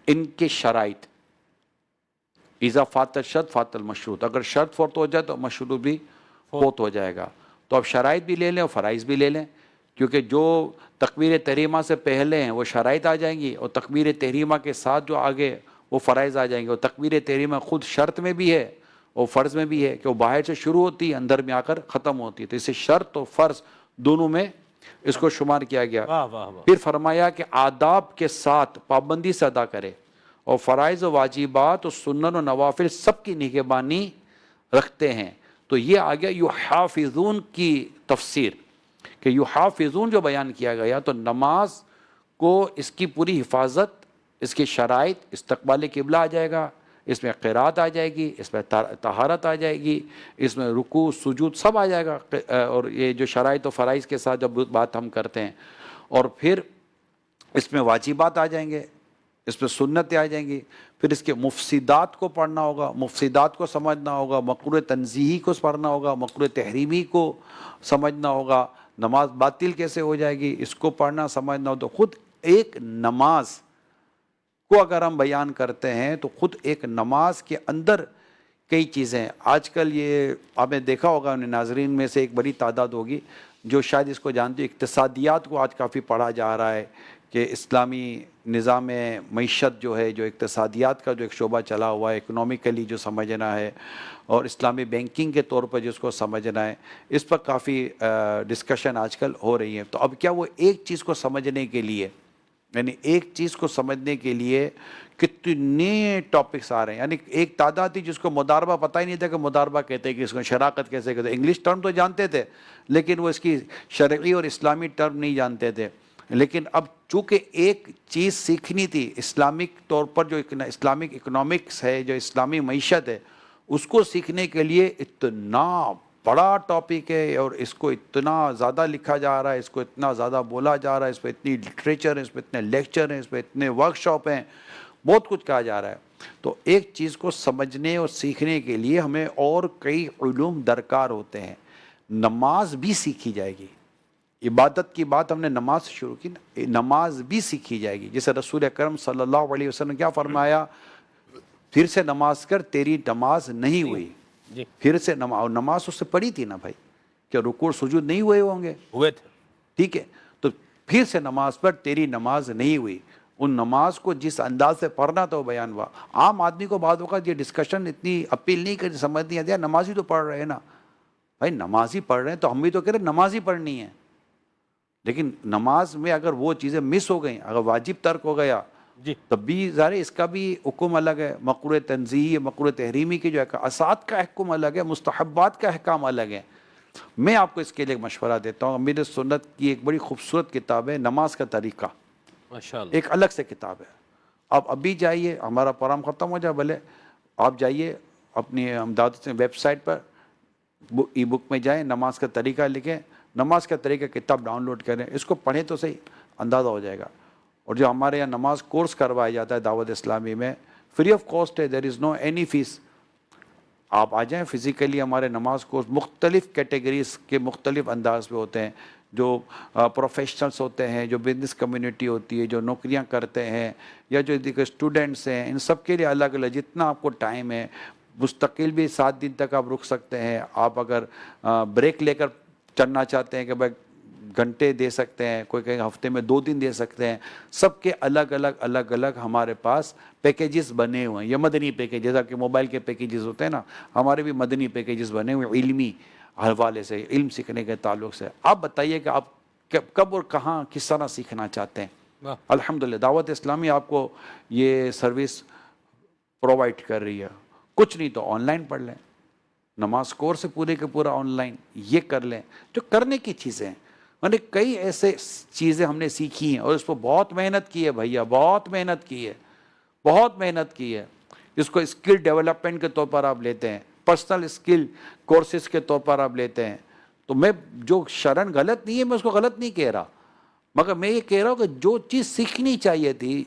ان کے شرائط اذا فات الشرط فات المشروط. اگر شرط فوت ہو جائے تو مشروط بھی فوت ہو جائے گا. تو اب شرائط بھی لے لیں اور فرائض بھی لے لیں کیونکہ جو تکبیر تحریمہ سے پہلے ہیں وہ شرائط آ جائیں گی اور تکبیر تحریمہ کے ساتھ جو آگے وہ فرائض آ جائیں گے. اور تکبیر تحریمہ خود شرط میں بھی ہے اور فرض میں بھی ہے کہ وہ باہر سے شروع ہوتی ہے اندر میں آ کر ختم ہوتی ہے. تو اسے شرط اور فرض دونوں میں اس کو شمار کیا گیا. واہ واہ واہ. پھر فرمایا کہ آداب کے ساتھ پابندی سے ادا کرے اور فرائض و واجبات اور سنن و نوافل سب کی نگہبانی رکھتے ہیں. تو یہ آ گیا یحافظون کی تفسیر کہ یحافظون جو بیان کیا گیا تو نماز کو اس کی پوری حفاظت اس کی شرائط استقبال قبلہ آ جائے گا اس میں قرات آ جائے گی اس میں طہارت آ جائے گی اس میں رکوع سجود سب آ جائے گا. اور یہ جو شرائط و فرائض کے ساتھ جب بات ہم کرتے ہیں اور پھر اس میں واجبات آ جائیں گے اس میں سنتیں آ جائیں گی. پھر اس کے مفسدات کو پڑھنا ہوگا مفسدات کو سمجھنا ہوگا مکروہ تنزیہی کو پڑھنا ہوگا مکروہ تحریمی کو سمجھنا ہوگا. نماز باطل کیسے ہو جائے گی اس کو پڑھنا سمجھنا ہو. تو خود ایک نماز کو اگر ہم بیان کرتے ہیں تو خود ایک نماز کے اندر کئی چیزیں. آج کل یہ آپ نے دیکھا ہوگا ناظرین میں سے ایک بڑی تعداد ہوگی جو شاید اس کو جانتے اقتصادیات کو آج کافی پڑھا جا رہا ہے کہ اسلامی نظام معیشت جو ہے جو اقتصادیات کا جو ایک شعبہ چلا ہوا ہے اکنومیکلی جو سمجھنا ہے اور اسلامی بینکنگ کے طور پر جس کو سمجھنا ہے اس پر کافی ڈسکشن آج کل ہو رہی ہے. تو اب کیا وہ ایک چیز کو سمجھنے کے لیے یعنی ایک چیز کو سمجھنے کے لیے کتنے ٹاپکس آ رہے ہیں. یعنی ایک تعداد تھی جس کو مداربہ پتہ ہی نہیں تھا کہ مداربہ کہتے ہیں کہ اس کو شراکت کیسے کہتے ہیں. انگلش ٹرم تو جانتے تھے لیکن وہ اس کی شرعی اور اسلامی ٹرم نہیں جانتے تھے. لیکن اب چونکہ ایک چیز سیکھنی تھی اسلامک طور پر جو اسلامک اکنامکس ہے جو اسلامی معیشت ہے اس کو سیکھنے کے لیے اتنا بڑا ٹاپک ہے اور اس کو اتنا زیادہ لکھا جا رہا ہے اس کو اتنا زیادہ بولا جا رہا ہے اس پہ اتنی لٹریچر ہے اس پہ اتنے لیکچر ہیں اس پہ اتنے ورکشاپ ہیں بہت کچھ کہا جا رہا ہے. تو ایک چیز کو سمجھنے اور سیکھنے کے لیے ہمیں اور کئی علوم درکار ہوتے ہیں. نماز بھی سیکھی جائے گی. عبادت کی بات ہم نے نماز سے شروع کی نا نماز بھی سیکھی جائے گی. جیسے رسول اکرم صلی اللہ علیہ وسلم نے کیا فرمایا پھر سے نماز کر تیری نماز نہیں ہوئی. پھر سے نماز اس سے پڑھی تھی نا بھائی کیا رکوع سجود نہیں ہوئے ہوں گے ہوئے تھے ٹھیک ہے. تو پھر سے نماز پر تیری نماز نہیں ہوئی. ان نماز کو جس انداز سے پڑھنا تو بیان ہوا. عام آدمی کو بعض اوقات یہ ڈسکشن اتنی اپیل نہیں کرتی سمجھ نہیں آتی نماز ہی تو پڑھ رہے ہیں نا بھائی نماز ہی پڑھ رہے ہیں تو ہم بھی تو کہہ رہے ہیں نماز ہی پڑھنی ہے، لیکن نماز میں اگر وہ چیزیں مس ہو گئیں، اگر واجب ترک ہو گیا جی تب بھی ظاہر ہے اس کا بھی حکم الگ ہے، مقروء تنزیہی مقروء تحریمی کی جو اسات کا حکم الگ ہے، مستحبات کا احکام الگ ہے۔ میں آپ کو اس کے لیے ایک مشورہ دیتا ہوں، امیر سنت کی ایک بڑی خوبصورت کتاب ہے نماز کا طریقہ، ماشاء اللہ، ایک الگ سے کتاب ہے۔ آپ ابھی جائیے، ہمارا پروگرام ختم ہو جائے بھلے، آپ جائیے اپنی امداد سے ویب سائٹ پر ای بک میں جائیں، نماز کا طریقہ لکھیں، نماز کا طریقہ کتاب ڈاؤن لوڈ کریں، اس کو پڑھیں تو صحیح اندازہ ہو جائے گا۔ اور جو ہمارے یہاں نماز کورس کروایا جاتا ہے دعوت اسلامی میں، فری آف کاسٹ ہے، دیر از نو اینی فیس۔ آپ آ جائیں فزیکلی، ہمارے نماز کورس مختلف کیٹیگریز کے مختلف انداز پہ ہوتے ہیں، جو پروفیشنلز ہوتے ہیں، جو بزنس کمیونٹی ہوتی ہے، جو نوکریاں کرتے ہیں، یا جو دیگر اسٹوڈنٹس ہیں، ان سب کے لیے الگ الگ جتنا آپ کو ٹائم ہے، مستقل بھی 7 دن تک آپ رک سکتے ہیں۔ آپ اگر بریک لے کر چلنا چاہتے ہیں کہ بھائی گھنٹے دے سکتے ہیں، کوئی کہیں ہفتے میں 2 دن دے سکتے ہیں، سب کے الگ الگ ہمارے پاس پیکیجز بنے ہوئے ہیں۔ یہ مدنی پیکیج، جیسا کہ موبائل کے پیکیجز ہوتے ہیں نا، ہمارے بھی مدنی پیکیجز بنے ہوئے ہیں، علمی حوالے سے، علم سیکھنے کے تعلق سے۔ آپ بتائیے کہ آپ کب اور کہاں کس طرح سیکھنا چاہتے ہیں۔ واہ، الحمدللہ دعوت اسلامی آپ کو یہ سروس پرووائڈ کر رہی ہے۔ کچھ نہیں تو آن لائن پڑھ لیں، نماز کورس پورے کے پورا آن لائن یہ کر لیں، جو کرنے کی چیزیں ہیں۔ میں نے کئی ایسے چیزیں ہم نے سیکھی ہیں اور اس پر بہت محنت کی ہے بھیا، بہت محنت کی ہے، بہت محنت کی ہے۔ اس کو اسکل ڈیولپمنٹ کے طور پر آپ لیتے ہیں، پرسنل اسکل کورسز کے طور پر آپ لیتے ہیں۔ تو میں جو شرن غلط نہیں ہے، میں اس کو غلط نہیں کہہ رہا، مگر میں یہ کہہ رہا ہوں کہ جو چیز سیکھنی چاہیے تھی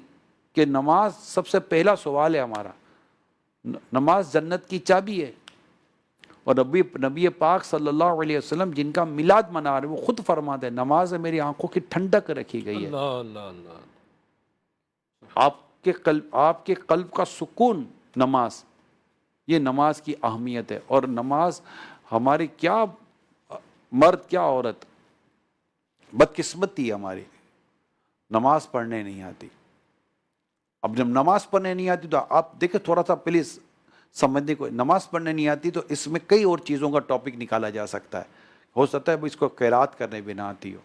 کہ نماز سب سے پہلا سوال ہے ہمارا، نماز جنت کی چابی ہے۔ اور نبی پاک صلی اللہ علیہ وسلم جن کا میلاد منا رہے ہیں، وہ خود فرماتے ہیں نماز میں میری آنکھوں کی ٹھنڈک رکھی گئی ہے، اللہ اللہ اللہ، آپ کے قلب کا سکون نماز، یہ نماز کی اہمیت ہے۔ اور نماز ہماری کیا مرد کیا عورت بدقسمتی ہے ہماری، نماز پڑھنے نہیں آتی۔ اب جب نماز پڑھنے نہیں آتی تو آپ دیکھیں تھوڑا سا پلیز سمجھنے کو، نماز پڑھنے نہیں آتی تو اس میں کئی اور چیزوں کا ٹاپک نکالا جا سکتا ہے۔ ہو سکتا ہے اس کو قرات کرنے بھی نہ آتی ہو،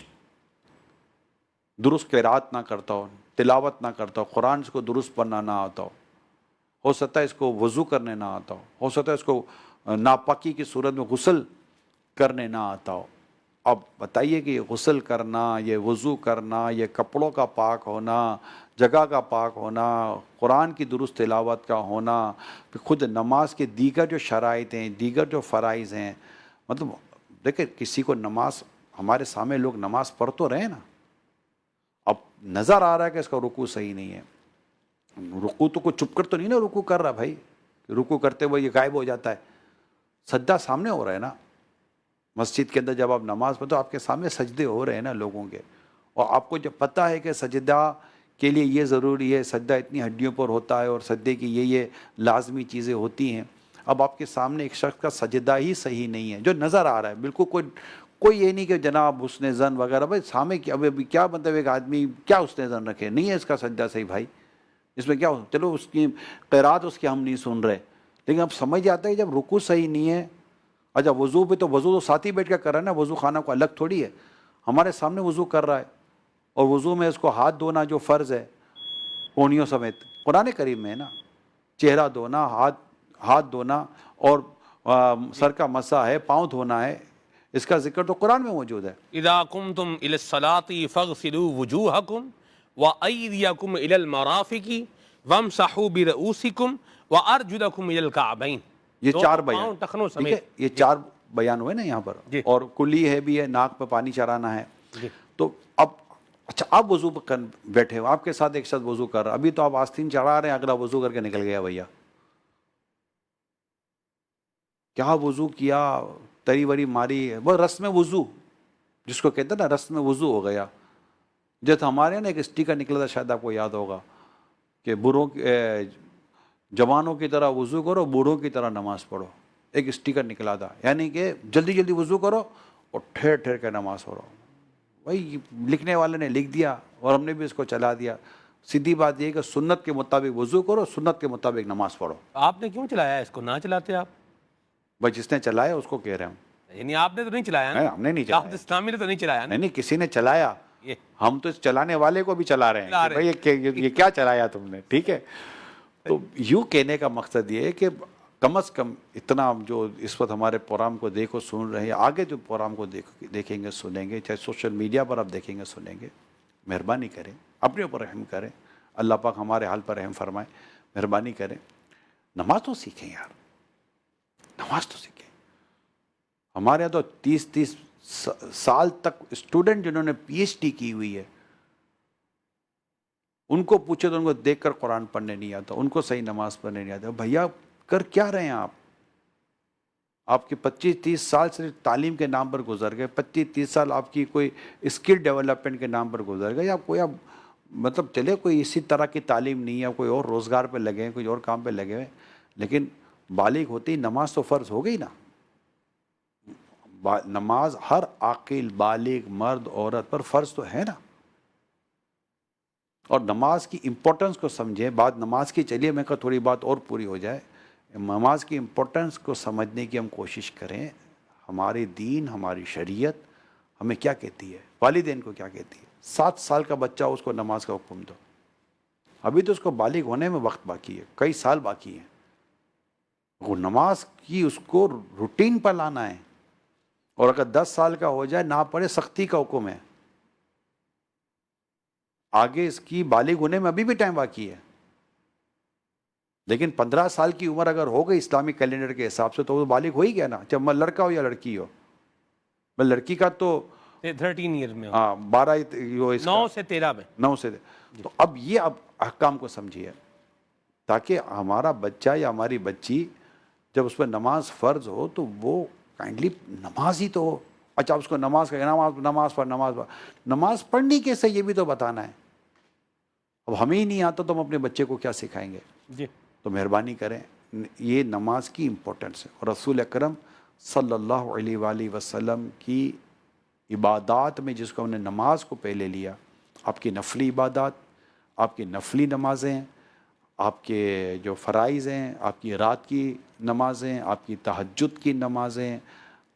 درست قرات نہ کرتا ہو، تلاوت نہ کرتا ہو، قرآن اس کو درست پڑھنا نہ آتا ہو سکتا ہے اس کو وضو کرنے نہ آتا ہو سکتا ہے اس کو ناپاکی کی صورت میں غسل کرنے نہ آتا ہو۔ اب بتائیے کہ یہ غسل کرنا، یہ وضو کرنا، یہ کپڑوں کا پاک ہونا، جگہ کا پاک ہونا، قرآن کی درست تلاوت کا ہونا، پھر خود نماز کے دیگر جو شرائط ہیں، دیگر جو فرائض ہیں، مطلب دیکھیں کسی کو نماز، ہمارے سامنے لوگ نماز پڑھ تو رہے نا، اب نظر آ رہا ہے کہ اس کا رکوع صحیح نہیں ہے، رکوع تو کوئی چھپ کر تو نہیں نا رکوع کر رہا بھائی، رکوع کرتے ہوئے یہ غائب ہو جاتا ہے، سجدہ سامنے ہو رہا ہے نا۔ مسجد کے اندر جب آپ نماز پڑھتے تو آپ کے سامنے سجدے ہو رہے ہیں نا لوگوں کے، اور آپ کو جب پتہ ہے کہ سجدہ کے لیے یہ ضروری ہے، سجدہ اتنی ہڈیوں پر ہوتا ہے اور سجدے کی یہ لازمی چیزیں ہوتی ہیں، اب آپ کے سامنے ایک شخص کا سجدہ ہی صحیح نہیں ہے جو نظر آ رہا ہے، بالکل کوئی یہ نہیں کہ جناب حسن ظن وغیرہ، بھائی سامنے ابھی کیا مطلب ایک آدمی کیا حسن ظن رکھے، نہیں ہے اس کا سجدہ صحیح بھائی، اس میں کیا ہو، چلو اس کی قرات اس کی ہم نہیں سن رہے، لیکن اب سمجھ جاتا ہے جب رکوع صحیح نہیں ہے۔ اچھا وضو پہ تو وضو تو ساتھ ہی بیٹھ کر کر رہا ہے نا، وضو خانہ کو الگ تھوڑی ہے، ہمارے سامنے وضو کر رہا ہے، اور وضو میں اس کو ہاتھ دھونا جو فرض ہے کونیوں سمیت قرآن کریم میں ہے نا، چہرہ دھونا، ہاتھ دھونا، اور سر کا مسح ہے، پاؤں دھونا ہے، اس کا ذکر تو قرآن میں موجود ہے۔ اذا قمتم الى الصلاة فاغسلوا وجوهكم وايديكم الى المرافق وامسحوا برؤوسكم وارجلكم الى الكعبين، یہ چار پاؤں بیان، ٹخنوں ٹھیک ہے، سمیت، یہ چار بیان ہوئے نا یہاں پر، جی اور کلی ہے بھی ہے، ناک پہ پانی چرانا ہے۔ جی تو اب اچھا آپ وضو پہ بیٹھے ہو، آپ کے ساتھ ایک شخص وضو کر رہا، ابھی تو آپ آستین چڑھا رہے ہیں، اگلا وضو کر کے نکل گیا بھیا، کیا وضو کیا، تری وری ماری، وہ رسم وضو جس کو کہتے ہیں نا، رسم وضو ہو گیا۔ جیسے ہمارے یہاں نا ایک اسٹیکر نکلا تھا، شاید آپ کو یاد ہوگا، کہ جوانوں کی طرح وضو کرو، بوڑھوں کی طرح نماز پڑھو، ایک اسٹیکر نکلا تھا، یعنی کہ جلدی جلدی وضو کرو اور ٹھہر ٹھہر کے نماز پڑھو۔ وہی لکھنے والے نے لکھ دیا اور ہم نے بھی اس کو چلا دیا۔ سیدھی بات یہ ہے کہ سنت کے مطابق وضو کرو، سنت کے مطابق نماز پڑھو۔ آپ نے کیوں چلایا اس کو، نہ چلاتے آپ؟ بھائی جس نے چلایا اس کو کہہ رہے ہوں، یعنی آپ نے تو نہیں چلایا نا؟ نہیں، ہم نے نہیں دعوت چلایا، اسلامی نے تو نہیں چلایا نا؟ نہیں کسی نے چلایا، یہ ہم تو اس چلانے والے کو بھی چلا رہے ہیں چلا کہ رہے بھئی یہ کیا چلایا تم نے، ٹھیک ہے. تو یوں کہنے کا مقصد یہ ہے کہ کم از کم اتنا جو اس وقت ہمارے پروگرام کو دیکھو سن رہے ہیں، آگے جو پروگرام کو دیکھیں گے سنیں گے، چاہے سوشل میڈیا پر آپ دیکھیں گے سنیں گے، مہربانی کریں اپنے اوپر رحم کریں، اللہ پاک ہمارے حال پر رحم فرمائے، مہربانی کریں، نماز تو سیکھیں یار، نماز تو سیکھیں. ہمارے یہاں تو 30 سال تک اسٹوڈنٹ جنہوں نے پی ایچ ڈی کی ہوئی ہے، ان کو پوچھے تو ان کو دیکھ کر قرآن پڑھنے نہیں آتا، ان کو صحیح نماز پڑھنے نہیں آتا. بھیا کر کیا رہے ہیں آپ کے 25-30 سال صرف تعلیم کے نام پر گزر گئے، 25-30 سال آپ کی کوئی اسکل ڈیولپمنٹ کے نام پر گزر گئے، یا کوئی اب مطلب چلے کوئی اسی طرح کی تعلیم نہیں ہے، کوئی اور روزگار پہ لگے ہیں، کوئی اور کام پہ لگے ہوئے، لیکن بالغ ہوتی ہی نماز تو فرض ہو گئی نا. نماز ہر عاقل بالغ مرد عورت پر فرض تو ہے نا. اور نماز کی امپورٹنس کو سمجھیں، بات نماز کی چلیے میں کہا تھوڑی بات اور پوری ہو جائے. نماز کی امپورٹنس کو سمجھنے کی ہم کوشش کریں. ہمارے دین ہماری شریعت ہمیں کیا کہتی ہے، والدین کو کیا کہتی ہے. 7 سال کا بچہ اس کو نماز کا حکم دو، ابھی تو اس کو بالغ ہونے میں وقت باقی ہے، کئی سال باقی ہیں. وہ نماز کی اس کو روٹین پر لانا ہے، اور اگر 10 سال کا ہو جائے نہ پڑھے سختی کا حکم ہے. آگے اس کی بالغ ہونے میں ابھی بھی ٹائم باقی ہے، لیکن 15 سال کی عمر اگر ہو گئی اسلامی کیلنڈر کے حساب سے تو وہ بالغ ہو ہی گیا نا، چاہے میں لڑکا ہو یا لڑکی ہو. میں لڑکی کا تو 13 ایئر میں، 12 9 سے 13 میں. 9 سے. تو اب یہ اب احکام کو سمجھیے، تاکہ ہمارا بچہ یا ہماری بچی جب اس پہ نماز فرض ہو تو وہ کائنڈلی نماز ہی تو ہو. اچھا اس کو نماز کا نماز پڑھ، نماز پڑھنی کیسے یہ بھی تو بتانا ہے. اب ہمیں ہی نہیں آتا تو ہم اپنے بچے کو کیا سکھائیں گے. جی تو مہربانی کریں، یہ نماز کی امپورٹنس ہے. اور رسول اکرم صلی اللہ علیہ وآلہ وسلم کی عبادات میں جس کو ہم نے نماز کو پہلے لیا، آپ کی نفلی عبادات، آپ کی نفلی نمازیں، آپ کے جو فرائض ہیں، آپ کی رات کی نمازیں، آپ کی تہجد کی نمازیں،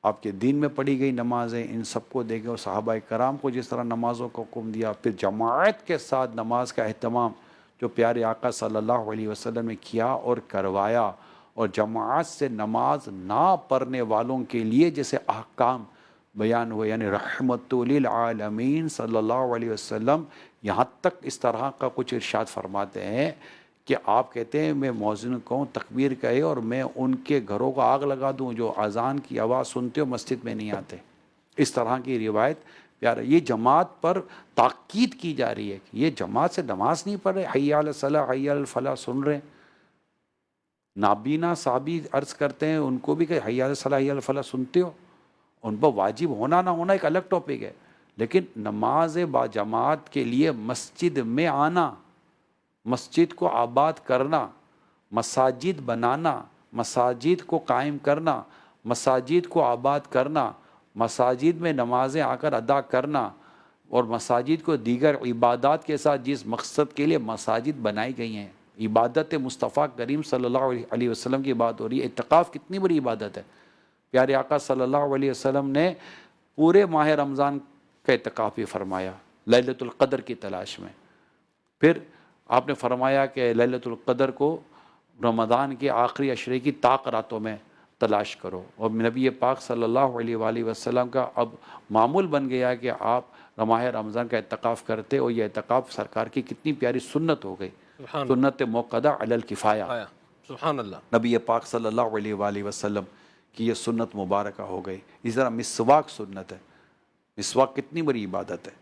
آپ کے دین میں پڑھی گئی نمازیں، ان سب کو دیکھیں. اور صحابہ کرام کو جس طرح نمازوں کو حکم دیا، پھر جماعت کے ساتھ نماز کا اہتمام جو پیارے آقا صلی اللہ علیہ وسلم نے کیا اور کروایا، اور جماعت سے نماز نہ پڑھنے والوں کے لیے جیسے احکام بیان ہوئے، یعنی رحمت للعالمین صلی اللہ علیہ وسلم یہاں تک اس طرح کا کچھ ارشاد فرماتے ہیں کہ آپ کہتے ہیں میں مؤذن کو تکبیر کہے اور میں ان کے گھروں کو آگ لگا دوں جو اذان کی آواز سنتے ہو مسجد میں نہیں آتے. اس طرح کی روایت پیارا. یہ جماعت پر تاکید کی جا رہی ہے کہ یہ جماعت سے نماز نہیں پڑھ رہے، حی علی الصلاۃ حی علی الفلاح سن رہے ہیں. نابینا صحابی عرض کرتے ہیں ان کو بھی کہ حی علی الصلاۃ حی علی الفلاح سنتے ہو. ان پر واجب ہونا نہ ہونا ایک الگ ٹاپک ہے، لیکن نماز با جماعت کے لیے مسجد میں آنا، مسجد کو آباد کرنا، مساجد بنانا، مساجد کو قائم کرنا، مساجد کو آباد کرنا، مساجد میں نمازیں آ کر ادا کرنا، اور مساجد کو دیگر عبادات کے ساتھ جس مقصد کے لیے مساجد بنائی گئی ہیں. عبادت مصطفیٰ کریم صلی اللہ علیہ وسلم کی بات ہو رہی ہے. اعتکاف کتنی بڑی عبادت ہے. پیارے آقا صلی اللہ علیہ وسلم نے پورے ماہ رمضان کا اعتکاف بھی فرمایا لیلۃ القدر کی تلاش میں. پھر آپ نے فرمایا کہ لیلۃ القدر کو رمضان کے آخری عشرے کی طاق راتوں میں تلاش کرو. اور نبی پاک صلی اللہ علیہ وآلہ وسلم کا اب معمول بن گیا کہ آپ ماہ رمضان کا اعتکاف کرتے، اور یہ اعتکاف سرکار کی کتنی پیاری سنت ہو گئی، سنت موقدہ علی الکفایہ. سبحان اللہ. نبی پاک صلی اللہ علیہ وآلہ وسلم کی یہ سنت مبارکہ ہو گئی. اسی طرح مسواک سنت ہے. مسواک کتنی بڑی عبادت ہے،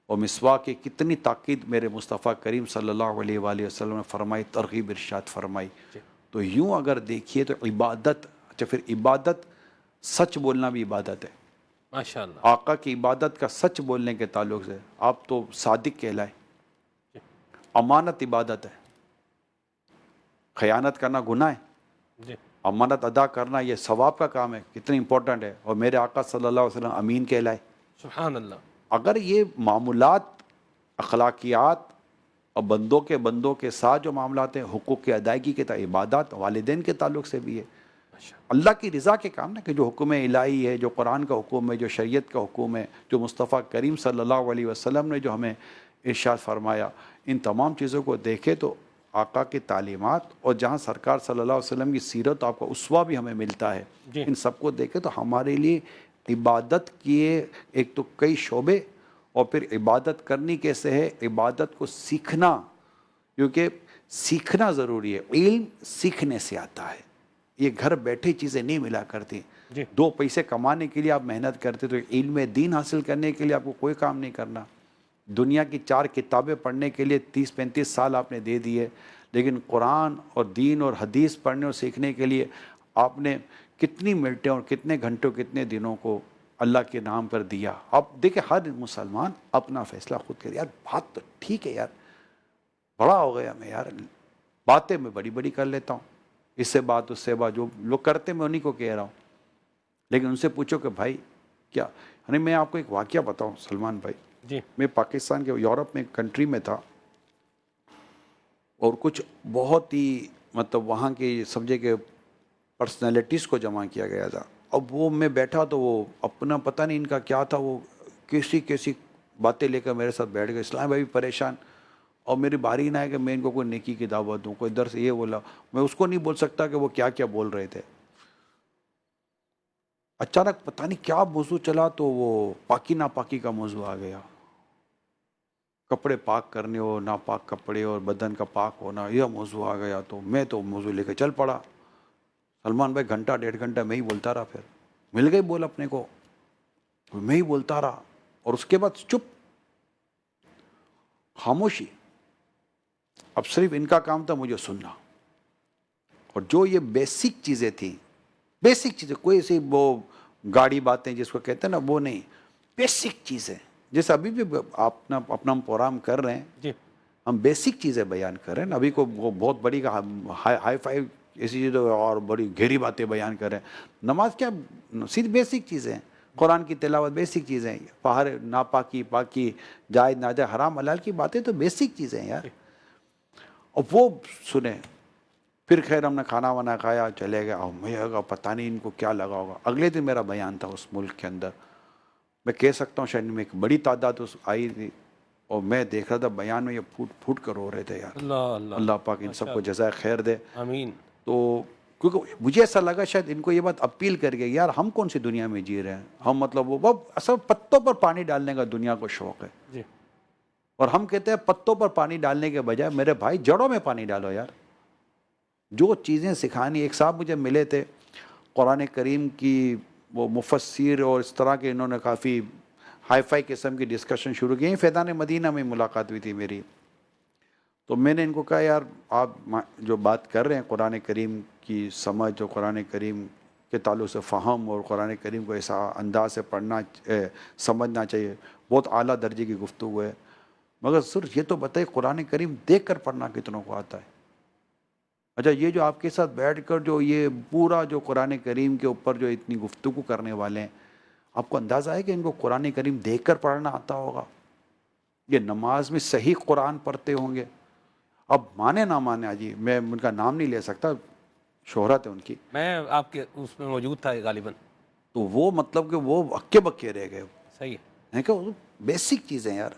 اور مسواک کی کتنی تاکید میرے مصطفیٰ کریم صلی اللہ علیہ وآلہ وسلم نے فرمائی، ترغیب ارشاد فرمائی. تو یوں اگر دیکھیے تو عبادت، اچھا پھر عبادت سچ بولنا بھی عبادت ہے. ماشاءاللہ. آقا کی عبادت کا سچ بولنے کے تعلق سے آپ تو صادق کہلائے. امانت عبادت ہے، خیانت کرنا گناہ ہے. امانت ادا کرنا یہ ثواب کا کام ہے، کتنی امپورٹنٹ ہے. اور میرے آقا صلی اللہ علیہ وسلم امین کہلائے. سبحان اللہ. اگر یہ معاملات، اخلاقیات اور بندوں کے ساتھ جو معاملات ہیں، حقوق کی ادائیگی کے عبادات والدین کے تعلق سے بھی ہے. اللہ کی رضا کے کام نا، کہ جو حکم الہی ہے، جو قرآن کا حکم ہے، جو شریعت کا حکم ہے، جو مصطفیٰ کریم صلی اللہ علیہ وسلم نے جو ہمیں ارشاد فرمایا، ان تمام چیزوں کو دیکھے تو آقا کی تعلیمات اور جہاں سرکار صلی اللہ علیہ وسلم کی سیرت، آپ کا اسوہ بھی ہمیں ملتا ہے، جی ان سب کو دیکھے تو ہمارے لیے عبادت کیے ایک تو کئی شعبے، اور پھر عبادت کرنی کیسے ہے، عبادت کو سیکھنا، کیونکہ سیکھنا ضروری ہے، علم سیکھنے سے آتا ہے، یہ گھر بیٹھے چیزیں نہیں ملا کرتی، جی 2 پیسے کمانے کے لیے آپ محنت کرتے تو علم دین حاصل کرنے کے لیے آپ کو کوئی کام نہیں کرنا، دنیا کی 4 کتابیں پڑھنے کے لیے 30-35 سال آپ نے دے دیے، لیکن قرآن اور دین اور حدیث پڑھنے اور سیکھنے کے لیے آپ نے کتنی منٹیں اور کتنے گھنٹوں کتنے دنوں کو اللہ کے نام پر دیا۔ اب دیکھیں ہر مسلمان اپنا فیصلہ خود کرے، یار بات تو ٹھیک ہے یار، بڑا ہو گیا میں یار، باتیں میں بڑی بڑی کر لیتا ہوں، اس سے بات اس سے بات، جو لوگ کرتے میں انہی کو کہہ رہا ہوں، لیکن ان سے پوچھو کہ بھائی کیا، یعنی میں آپ کو ایک واقعہ بتاؤں سلمان بھائی، جی میں پاکستان کے یورپ میں ایک کنٹری میں تھا، اور کچھ بہت ہی مطلب وہاں کے سمجھے کہ پرسنالٹیز کو جمع کیا گیا تھا، اب وہ میں بیٹھا تو وہ اپنا پتہ نہیں ان کا کیا تھا، وہ کیسی باتیں لے کر میرے ساتھ بیٹھ گئے، اسلام بھائی بھی پریشان، اور میری باری نہ ہے کہ میں ان کو کوئی نیکی کی دعوت دوں، کوئی در سے یہ بولا، میں اس کو نہیں بول سکتا کہ وہ کیا کیا بول رہے تھے، اچانک پتہ نہیں کیا موضوع چلا تو وہ پاکی ناپاکی کا موضوع آ گیا، کپڑے پاک کرنے ہو، ناپاک کپڑے اور بدن کا پاک ہونا، یہ موضوع آ گیا، تو میں تو موضوع لے کے چل پڑا، سلمان بھائی 1.5 گھنٹہ میں ہی بولتا رہا، پھر مل گئی بول اپنے کو، میں ہی بولتا رہا، اور اس کے بعد چپ، خاموشی، اب صرف ان کا کام تھا مجھے سننا، اور جو یہ بیسک چیزیں تھیں، بیسک چیزیں، کوئی ایسی وہ گاڑی باتیں جس کو کہتے ہیں نا وہ نہیں، بیسک چیزیں، جیسے ابھی بھی آپ اپنا ہم پروگرام کر رہے ہیں، جی ہم بیسک چیزیں بیان کر رہے ہیں، ابھی کو وہ بہت بڑی ہائی فائی ایسی چیزیں اور بڑی گہری باتیں بیان کر رہے ہیں، نماز کیا صرف بیسک چیزیں ہیں، قرآن کی تلاوت بیسک چیزیں ہیں، باہر ناپاکی پاکی جائز ناجائز حرام حلال کی باتیں تو بیسک چیزیں ہیں یار، اور وہ سنیں، پھر خیر ہم نے کھانا وانا کھایا چلے گئے، اور میں پتہ نہیں ان کو کیا لگا ہوگا، اگلے دن میرا بیان تھا اس ملک کے اندر، میں کہہ سکتا ہوں شاید میں ایک بڑی تعداد آئی تھی، اور میں دیکھ رہا تھا بیان میں یہ پھوٹ پھوٹ کر رو رہے تھے یار، اللہ اللہ اللہ پاک ان سب کو جزائے خیر دے، آمین تو کیونکہ مجھے ایسا لگا شاید ان کو یہ بات اپیل کر گئی، یار ہم کون سی دنیا میں جی رہے ہیں، ہم مطلب وہ اصل پتوں پر پانی ڈالنے کا دنیا کو شوق ہے، جی اور ہم کہتے ہیں پتوں پر پانی ڈالنے کے بجائے میرے بھائی جڑوں میں پانی ڈالو یار، جو چیزیں سکھانی، ایک صاحب مجھے ملے تھے قرآن کریم کی وہ مفسر، اور اس طرح کے انہوں نے کافی ہائی فائی قسم کی ڈسکشن شروع کی، فیضان مدینہ میں ملاقات ہوئی تھی میری، تو میں نے ان کو کہا یار آپ جو بات کر رہے ہیں قرآن کریم کی سمجھ اور قرآن کریم کے تعلق سے فہم، اور قرآن کریم کو ایسا انداز سے پڑھنا سمجھنا چاہیے، بہت اعلیٰ درجے کی گفتگو ہے، مگر صرف یہ تو بتائیے قرآن کریم دیکھ کر پڑھنا کتنوں کو آتا ہے؟ اچھا یہ جو آپ کے ساتھ بیٹھ کر جو یہ پورا جو قرآن کریم کے اوپر جو اتنی گفتگو کرنے والے ہیں، آپ کو اندازہ ہے کہ ان کو قرآن کریم دیکھ کر پڑھنا آتا ہوگا؟ یہ نماز میں صحیح قرآن پڑھتے ہوں گے؟ اب مانے نہ مانے، آجی میں ان کا نام نہیں لے سکتا، شہرت ہے ان کی، میں آپ کے اس میں موجود تھا غالباً، تو وہ مطلب کہ وہ اکے بکے رہ گئے، صحیح ہے کہ بیسک چیزیں یار،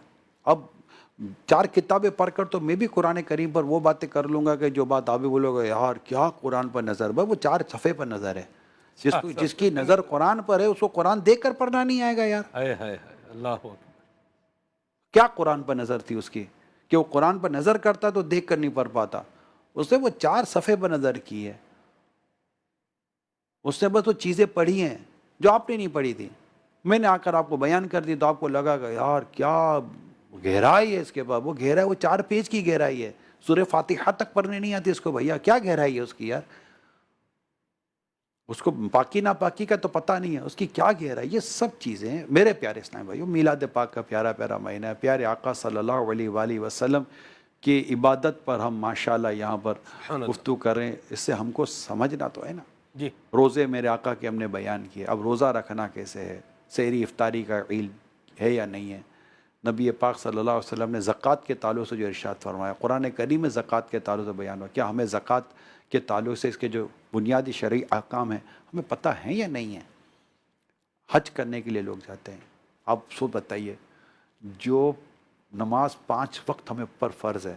اب 4 کتابیں پڑھ کر تو میں بھی قرآن کریم پر وہ باتیں کر لوں گا کہ جو بات آپ بھی بولو گے یار کیا قرآن پر نظر، بھائی وہ 4 صفحے پر نظر ہے، جس کی نظر قرآن پر ہے اس کو قرآن دیکھ کر پڑھنا نہیں آئے گا یار، ہائے ہائے ہائے اللہ اکبر، کیا قرآن پر نظر تھی اس کی کہ وہ قرآن پر نظر کرتا تو دیکھ کر نہیں پڑھ پاتا، اس نے وہ 4 صفحے پر نظر کی ہے، اس نے بس وہ چیزیں پڑھی ہیں جو آپ نے نہیں پڑھی تھی، میں نے آ کر آپ کو بیان کر دی تو آپ کو لگا کہ یار کیا گہرائی ہے اس کے بعد، وہ گہرائی وہ 4 پیج کی گہرائی ہے، سورہ فاتحہ تک پڑھنے نہیں آتی اس کو، بھیا کیا گہرائی ہے اس کی یار، اس کو پاکی ناپاکی کا تو پتہ نہیں ہے، اس کی کیا گہرائی، یہ سب چیزیں ہیں میرے پیارے اسلام بھائیو، میلاد پاک کا پیارا پیارا مہینہ ہے، پیارے آقا صلی اللہ علیہ وآلہ وسلم کی عبادت پر ہم ماشاءاللہ یہاں پر گفتگو کر رہے ہیں، اس سے ہم کو سمجھنا تو ہے نا، جی روزے میرے آقا کے ہم نے بیان کیے، اب روزہ رکھنا کیسے ہے، سحری افطاری کا علم ہے یا نہیں ہے، نبی پاک صلی اللہ علیہ وسلم نے زکوٰۃ کے تعلق سے جو ارشاد فرمایا، قرآن کریم میں زکوٰۃ کے تعلق سے بیان ہوا، کیا ہمیں زکوٰۃ کے تعلق سے اس کے جو بنیادی شرعی احکام ہیں ہمیں پتہ ہیں یا نہیں ہیں؟ حج کرنے کے لیے لوگ جاتے ہیں، آپ سو بتائیے، جو نماز 5 وقت ہمیں پر فرض ہے،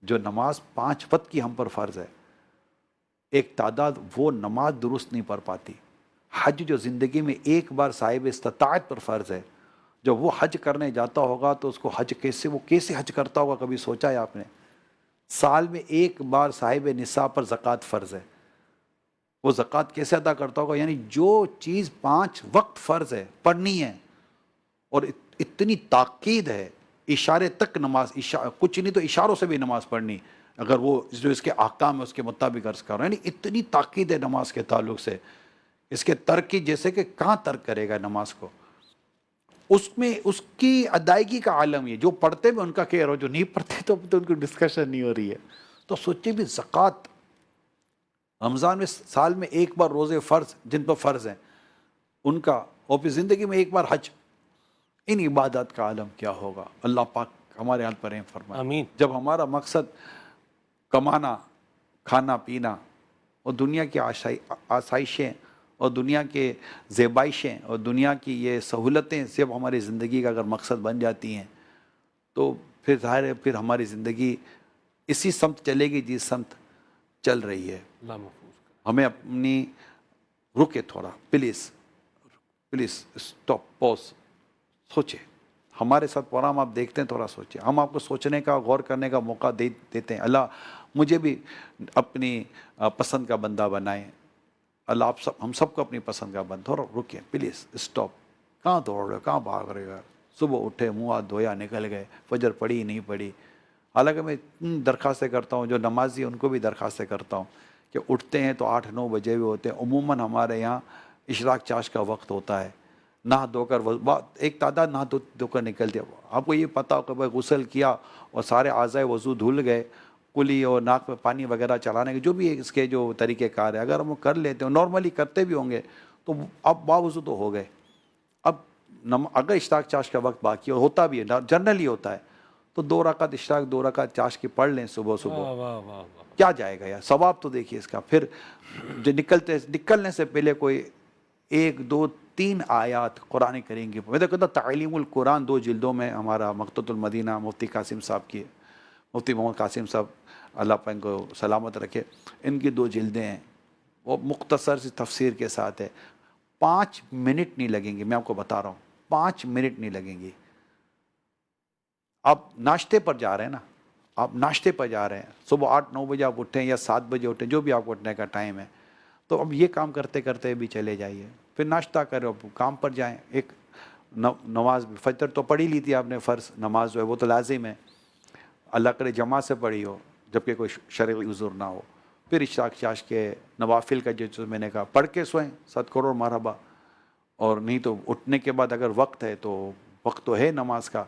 جو نماز 5 وقت کی ہم پر فرض ہے، ایک تعداد وہ نماز درست نہیں پڑھ پاتی۔ حج جو زندگی میں ایک بار صاحب استطاعت پر فرض ہے، جب وہ حج کرنے جاتا ہوگا تو اس کو حج وہ کیسے حج کرتا ہوگا، کبھی سوچا ہے آپ نے؟ سال میں ایک بار صاحب نصاب پر زکوٰۃ فرض ہے، وہ زکوٰۃ کیسے ادا کرتا ہوگا؟ یعنی جو چیز 5 وقت فرض ہے پڑھنی ہے، اور اتنی تاکید ہے، اشارے تک نماز، کچھ نہیں تو اشاروں سے بھی نماز پڑھنی، اگر وہ جو اس کے احکام ہے اس کے مطابق عرض کر رہا ہے، یعنی اتنی تاکید ہے نماز کے تعلق سے، اس کے ترک کی، جیسے کہ کہاں ترک کرے گا نماز کو؟ اس میں اس کی ادائیگی کا عالم یہ، جو پڑھتے بھی ان کا کہہ رہا ہو، جو نہیں پڑھتے تو ان کی ڈسکشن نہیں ہو رہی ہے۔ تو سوچیں بھی، زکوٰۃ رمضان میں سال میں ایک بار روزے فرض جن پر فرض ہیں ان کا، اور پھر زندگی میں ایک بار حج، ان عبادات کا عالم کیا ہوگا؟ اللہ پاک ہمارے حال پر رحم فرمائے۔ آمین۔ جب ہمارا مقصد کمانا، کھانا پینا اور دنیا کی آسائشیں اور دنیا کے زیبائشیں اور دنیا کی یہ سہولتیں جب ہماری زندگی کا اگر مقصد بن جاتی ہیں تو پھر ظاہر ہے پھر ہماری زندگی اسی سمت چلے گی جس سمت چل رہی ہے۔ اللہ محفوظ کرے۔ ہمیں اپنی رکے تھوڑا، پلیز اسٹاپ، پوز، سوچے۔ ہمارے ساتھ پروگرام آپ دیکھتے ہیں، تھوڑا سوچے، ہم آپ کو سوچنے کا، غور کرنے کا موقع دیتے ہیں۔ اللہ مجھے بھی اپنی پسند کا بندہ بنائے، اللہ آپ ہم سب کو اپنی پسند کا بندہ۔ تھوڑا رکے، پلیز اسٹاپ، کہاں دوڑ رہے ہو، کہاں بھاگ رہے ہو؟ صبح اٹھے، منہ ہاتھ دھویا، نکل گئے، فجر پڑھی نہیں پڑھی؟ حالانکہ میں درخواستیں کرتا ہوں، جو نمازی ان کو بھی درخواستیں کرتا ہوں کہ اٹھتے ہیں تو 8-9 بجے بھی ہوتے ہیں۔ عموماً ہمارے یہاں اشراق چاش کا وقت ہوتا ہے، نہا دھو کر ایک تعداد نہا دھو کر نکلتے ہیں۔ آپ کو یہ پتہ ہو کہ بھائی غسل کیا اور سارے اعضائے وضو دھل گئے، کلی اور ناک میں پانی وغیرہ چلانے کے جو بھی اس کے جو طریقہ کار ہے، اگر ہم کر لیتے ہیں، نارملی کرتے بھی ہوں گے، تو اب باوضو تو ہو گئے۔ اب اگر اشراق چاش کا وقت باقی ہوتا بھی ہے، جنرلی ہوتا ہے، تو 2 رکعت اشراق 2 رکعت چاش کی پڑھ لیں صبح واہ صبح۔ واہ واہ واہ۔ کیا جائے گا یار، ثواب تو دیکھیے اس کا۔ پھر جو نکلنے سے پہلے کوئی 1 2 3 آیات قرآن کریم کی، میں تو کہتا تعلیم القرآن 2 جلدوں میں ہمارا مکتبۃ المدینہ مفتی قاسم صاحب کی، مفتی محمد قاسم صاحب اللہ پاک ان کو سلامت رکھے، ان کی 2 جلدیں ہیں، وہ مختصر سی تفسیر کے ساتھ ہے۔ 5 منٹ نہیں لگیں گے، میں آپ کو بتا رہا ہوں، 5 منٹ نہیں لگیں گی۔ آپ ناشتے پر جا رہے ہیں نا، آپ ناشتے پر جا رہے ہیں، صبح 8-9 بجے آپ اٹھیں یا 7 بجے اٹھیں، جو بھی آپ کو اٹھنے کا ٹائم ہے، تو اب یہ کام کرتے کرتے بھی چلے جائیے، پھر ناشتہ کریں اور کام پر جائیں۔ ایک نماز فجر تو پڑھی لی تھی آپ نے، فرض نماز جو ہے وہ تو لازم ہے، اللہ کرے جماعت سے پڑھی ہو جبکہ کوئی شرعی عذر نہ ہو۔ پھر اشراق چاش کے نوافل کا جو میں نے کہا پڑھ کے سوئیں، 7 کروڑ مرحبا، اور نہیں تو اٹھنے کے بعد اگر وقت ہے تو وقت تو ہے نماز کا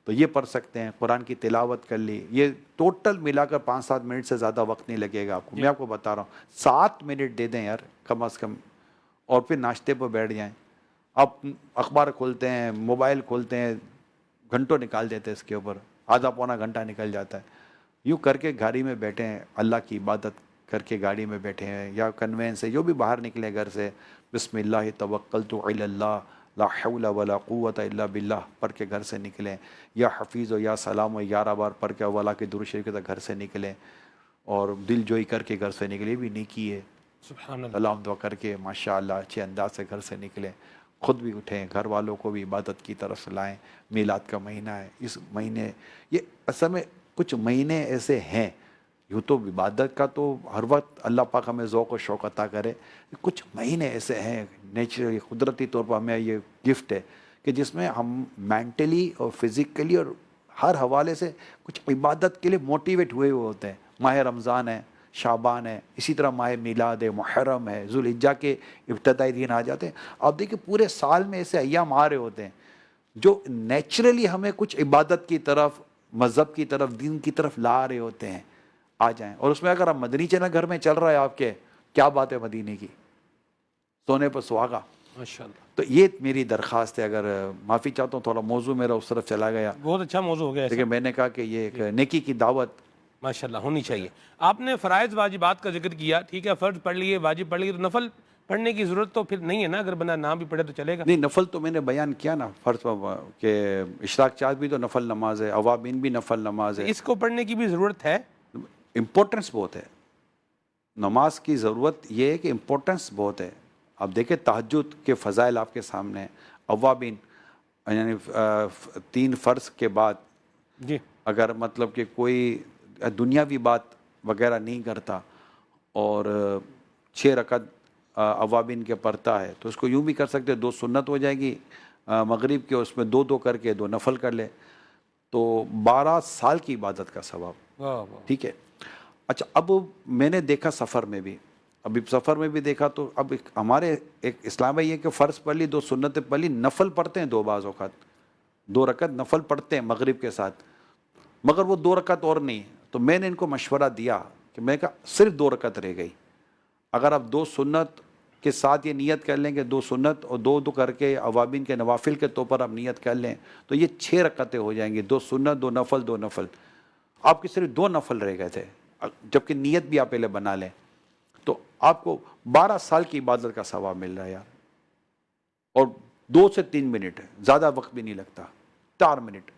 تو یہ پڑھ سکتے ہیں، قرآن کی تلاوت کر لی، یہ ٹوٹل ملا کر 5-7 منٹ سے زیادہ وقت نہیں لگے گا آپ کو، میں آپ کو بتا رہا ہوں۔ 7 منٹ دے دیں یار کم از کم، اور پھر ناشتے پر بیٹھ جائیں۔ آپ اخبار کھولتے ہیں، موبائل کھولتے ہیں، گھنٹوں نکال دیتے ہیں اس کے اوپر، آدھا پونا گھنٹہ نکل جاتا ہے۔ یوں کر کے گاڑی میں بیٹھے ہیں، اللہ کی عبادت کر کے گاڑی میں بیٹھے ہیں یا کنوینس سے جو بھی باہر نکلے گھر سے، بسم اللہ توکلت علی اللہ لا حول ولا قوت الا باللہ پڑھ کے گھر سے نکلیں، یا حفیظ و یا سلام و 11 بار پڑھ کے اولا کے درود شریف کے ساتھ گھر سے نکلیں، اور دل جوئی کر کے گھر سے نکلے، بھی نیکی ہے۔ سبحان اللہ۔ سلام دعا کر کے ماشاءاللہ اچھے انداز سے گھر سے نکلیں، خود بھی اٹھیں، گھر والوں کو بھی عبادت کی طرف لائیں۔ میلاد کا مہینہ ہے، اس مہینے یہ اصل میں کچھ مہینے ایسے ہیں، یوں تو عبادت کا تو ہر وقت اللہ پاک ہمیں ذوق و شوق عطا کرے، کچھ مہینے ایسے ہیں نیچرلی قدرتی طور پر ہمیں یہ گفٹ ہے کہ جس میں ہم مینٹلی اور فزیکلی اور ہر حوالے سے کچھ عبادت کے لیے موٹیویٹ ہوئے ہوتے ہیں۔ ماہ رمضان ہے، شعبان ہے، اسی طرح ماہ میلاد ہے، محرم ہے، ذوالحجہ کے ابتدائی دن آ جاتے ہیں۔ آپ دیکھیں پورے سال میں ایسے ایام آ رہے ہوتے ہیں جو نیچرلی ہمیں کچھ عبادت کی طرف، مذہب کی طرف، دین کی طرف لا رہے ہوتے ہیں، آ جائیں۔ اور اس میں اگر آپ مدنی چینل گھر میں چل رہا ہے آپ کے، کیا بات ہے مدینے کی، سونے پر سہاگا۔ ماشاءاللہ، تو یہ میری درخواست ہے، اگر معافی چاہتا ہوں تھوڑا موضوع میرا اس طرف چلا گیا، بہت اچھا موضوع ہو گیا لیکن ایسا۔ میں نے کہا کہ یہ ایک نیکی کی دعوت ماشاءاللہ ہونی چاہیے. آپ نے فرائض واجبات کا ذکر کیا, ٹھیک ہے, فرض پڑھ لیے, واجب پڑھ لیے, تو نفل پڑھنے کی ضرورت تو پھر نہیں ہے نا, اگر بندہ نہ بھی پڑھے تو چلے گا؟ نہیں, نفل تو میں نے بیان کیا نا, فرض کہ اشراق چاند بھی تو نفل نماز ہے, اوابین بھی نفل نماز ہے. اس کو پڑھنے کی بھی ضرورت ہے. امپورٹنس بہت ہے نماز کی, ضرورت یہ ہے کہ امپورٹنس بہت ہے. آپ دیکھیں تہجد کے فضائل آپ کے سامنے ہیں. اوابین یعنی 3 فرض کے بعد جی اگر مطلب کہ کوئی دنیاوی بات وغیرہ نہیں کرتا اور 6 رکعت اوابین کے پڑھتا ہے تو اس کو یوں بھی کر سکتے, 2 سنت ہو جائے گی مغرب کے, اس میں 2 کر کے 2 نفل کر لے, تو 12 سال کی عبادت کا ثواب. واہ واہ. ٹھیک ہے. اچھا, اب میں نے دیکھا سفر میں بھی, ابھی سفر میں بھی دیکھا تو اب ہمارے ایک اسلام میں یہ کہ فرض پڑھ لی, 2 سنتیں پڑھ لی, نفل پڑھتے ہیں 2 بعض اوقات 2 رکعت نفل پڑھتے ہیں مغرب کے ساتھ, مگر وہ 2 رکعت اور نہیں. تو میں نے ان کو مشورہ دیا کہ میں کہا صرف 2 رکعت رہ گئی, اگر آپ 2 سنت کے ساتھ یہ نیت کر لیں کہ 2 سنت اور 2 کر کے اوابین کے نوافل کے طور پر آپ نیت کر لیں تو یہ 6 رکعتیں ہو جائیں گی, 2 سنت 2 نفل 2 نفل. آپ کے صرف 2 نفل رہ گئے تھے, جبکہ نیت بھی آپ پہلے بنا لیں, تو آپ کو 12 سال کی عبادت کا ثواب مل رہا ہے یار. اور 2 سے 3 منٹ, زیادہ وقت بھی نہیں لگتا, 4 منٹ.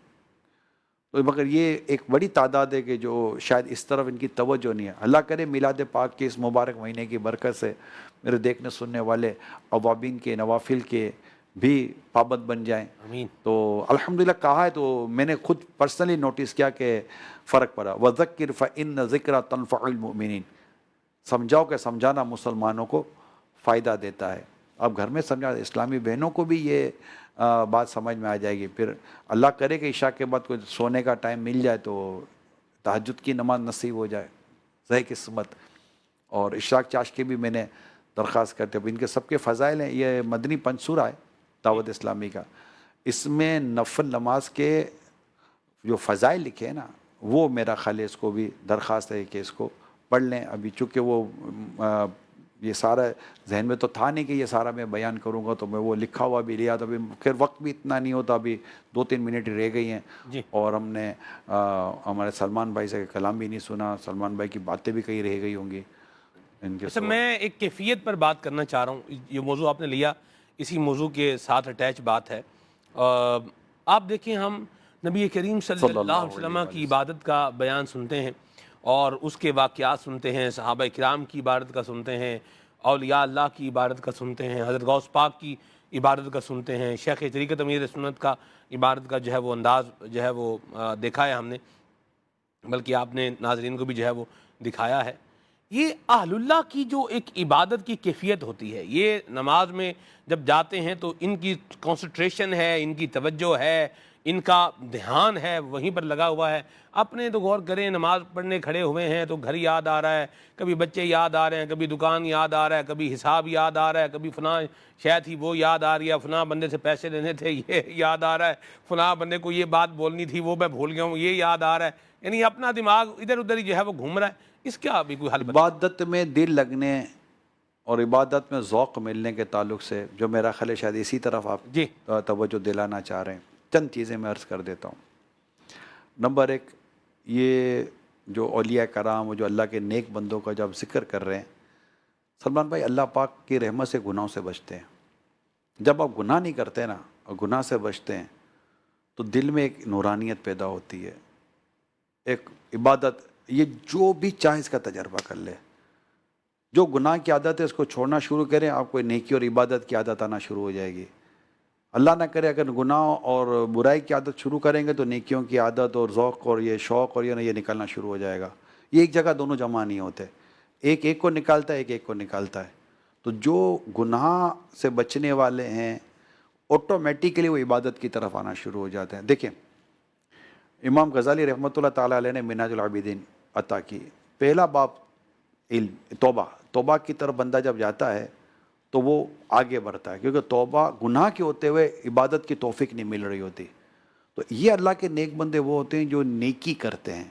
تو مگر یہ ایک بڑی تعداد ہے کہ جو شاید اس طرف ان کی توجہ نہیں ہے. اللہ کرے میلاد پاک کے اس مبارک مہینے کی برکت سے میرے دیکھنے سننے والے اوابین کے نوافل کے بھی پابند بن جائیں. آمین. تو الحمدللہ کہا ہے, تو میں نے خود پرسنلی نوٹس کیا کہ فرق پڑا. وَذَكِّرْ فَإِنَّ ذِكْرَ تَنْفَعُ الْمُؤْمِنِينَ, سمجھاؤ کہ سمجھانا مسلمانوں کو فائدہ دیتا ہے. آپ گھر میں سمجھا, اسلامی بہنوں کو بھی یہ بات سمجھ میں آ جائے گی. پھر اللہ کرے کہ عشاء کے بعد کوئی سونے کا ٹائم مل جائے تو تہجد کی نماز نصیب ہو جائے, صحیح قسمت. اور اشراق چاش کی بھی میں نے درخواست کرتے, اب ان کے سب کے فضائل ہیں. یہ مدنی پنسورہ ہے دعوت اسلامی کا, اس میں نفل نماز کے جو فضائل لکھے ہیں نا, وہ میرا خیال ہے اس کو بھی درخواست ہے کہ اس کو پڑھ لیں. ابھی چونکہ وہ یہ سارا ذہن میں تو تھا نہیں کہ یہ سارا میں بیان کروں گا, تو میں وہ لکھا ہوا بھی لیا, تو ابھی پھر وقت بھی اتنا نہیں ہوتا, ابھی 2-3 منٹ رہ گئی ہیں. جی. اور ہم نے ہمارے سلمان بھائی سے کلام بھی نہیں سنا, سلمان بھائی کی باتیں بھی کہیں رہ گئی ہوں گی ان کے. اچھا, میں ایک کیفیت پر بات کرنا چاہ رہا ہوں. یہ موضوع آپ نے لیا, اسی موضوع کے ساتھ اٹیچ بات ہے. آپ دیکھیں, ہم نبی کریم صلی اللہ علیہ وسلم کی عبادت کا بیان سنتے ہیں اور اس کے واقعات سنتے ہیں, صحابہ کرام کی عبادت کا سنتے ہیں, اولیاء اللہ کی عبادت کا سنتے ہیں, حضرت غوث پاک کی عبادت کا سنتے ہیں, شیخ طریقت امیر سنت کا عبادت کا جو ہے وہ انداز جو ہے وہ دیکھا ہے ہم نے, بلکہ آپ نے ناظرین کو بھی جو ہے وہ دکھایا ہے. یہ اہل اللہ کی جو ایک عبادت کی کیفیت ہوتی ہے, یہ نماز میں جب جاتے ہیں تو ان کی کنسنٹریشن ہے, ان کی توجہ ہے, ان کا دھیان ہے وہیں پر لگا ہوا ہے. اپنے تو غور کریں, نماز پڑھنے کھڑے ہوئے ہیں تو گھر یاد آ رہا ہے, کبھی بچے یاد آ رہے ہیں, کبھی دکان یاد آ رہا ہے, کبھی حساب یاد آ رہا ہے, کبھی فلاں شاید ہی وہ یاد آ رہی ہے, فلاں بندے سے پیسے لینے تھے یہ یاد آ رہا ہے, فلاں بندے کو یہ بات بولنی تھی وہ میں بھول گیا ہوں یہ یاد آ رہا ہے. یعنی اپنا دماغ ادھر ادھر ہی جو ہے وہ گھوم رہا ہے. اس کا بھی کوئی حل بتا. عبادت میں دل لگنے اور عبادت میں ذوق ملنے کے تعلق سے جو میرا خیال ہے شاید اسی طرف آپ جی توجہ دلانا چاہ رہے ہیں, چند چیزیں میں عرض کر دیتا ہوں. نمبر 1, یہ جو اولیاء کرام اور جو اللہ کے نیک بندوں کا جب ذکر کر رہے ہیں, سلمان بھائی اللہ پاک کی رحمت سے گناہوں سے بچتے ہیں. جب آپ گناہ نہیں کرتے نا اور گناہ سے بچتے ہیں تو دل میں ایک نورانیت پیدا ہوتی ہے, ایک عبادت. یہ جو بھی چاہے اس کا تجربہ کر لے, جو گناہ کی عادت ہے اس کو چھوڑنا شروع کریں, آپ کو نیکی اور عبادت کی عادت آنا شروع ہو جائے گی. اللہ نہ کرے اگر گناہ اور برائی کی عادت شروع کریں گے تو نیکیوں کی عادت اور ذوق اور یہ شوق اور یہ نکلنا شروع ہو جائے گا. یہ ایک جگہ دونوں جمع نہیں ہوتے, ایک ایک کو نکالتا ہے, ایک ایک کو نکالتا ہے. تو جو گناہ سے بچنے والے ہیں آٹومیٹیکلی وہ عبادت کی طرف آنا شروع ہو جاتے ہیں. دیکھیں امام غزالی رحمۃ اللہ تعالیٰ علیہ نے منہاج العابدین عطا کی, پہلا باب علم توبہ کی طرف بندہ جب جاتا ہے تو وہ آگے بڑھتا ہے, کیونکہ توبہ گناہ کے ہوتے ہوئے عبادت کی توفیق نہیں مل رہی ہوتی. تو یہ اللہ کے نیک بندے وہ ہوتے ہیں جو نیکی کرتے ہیں,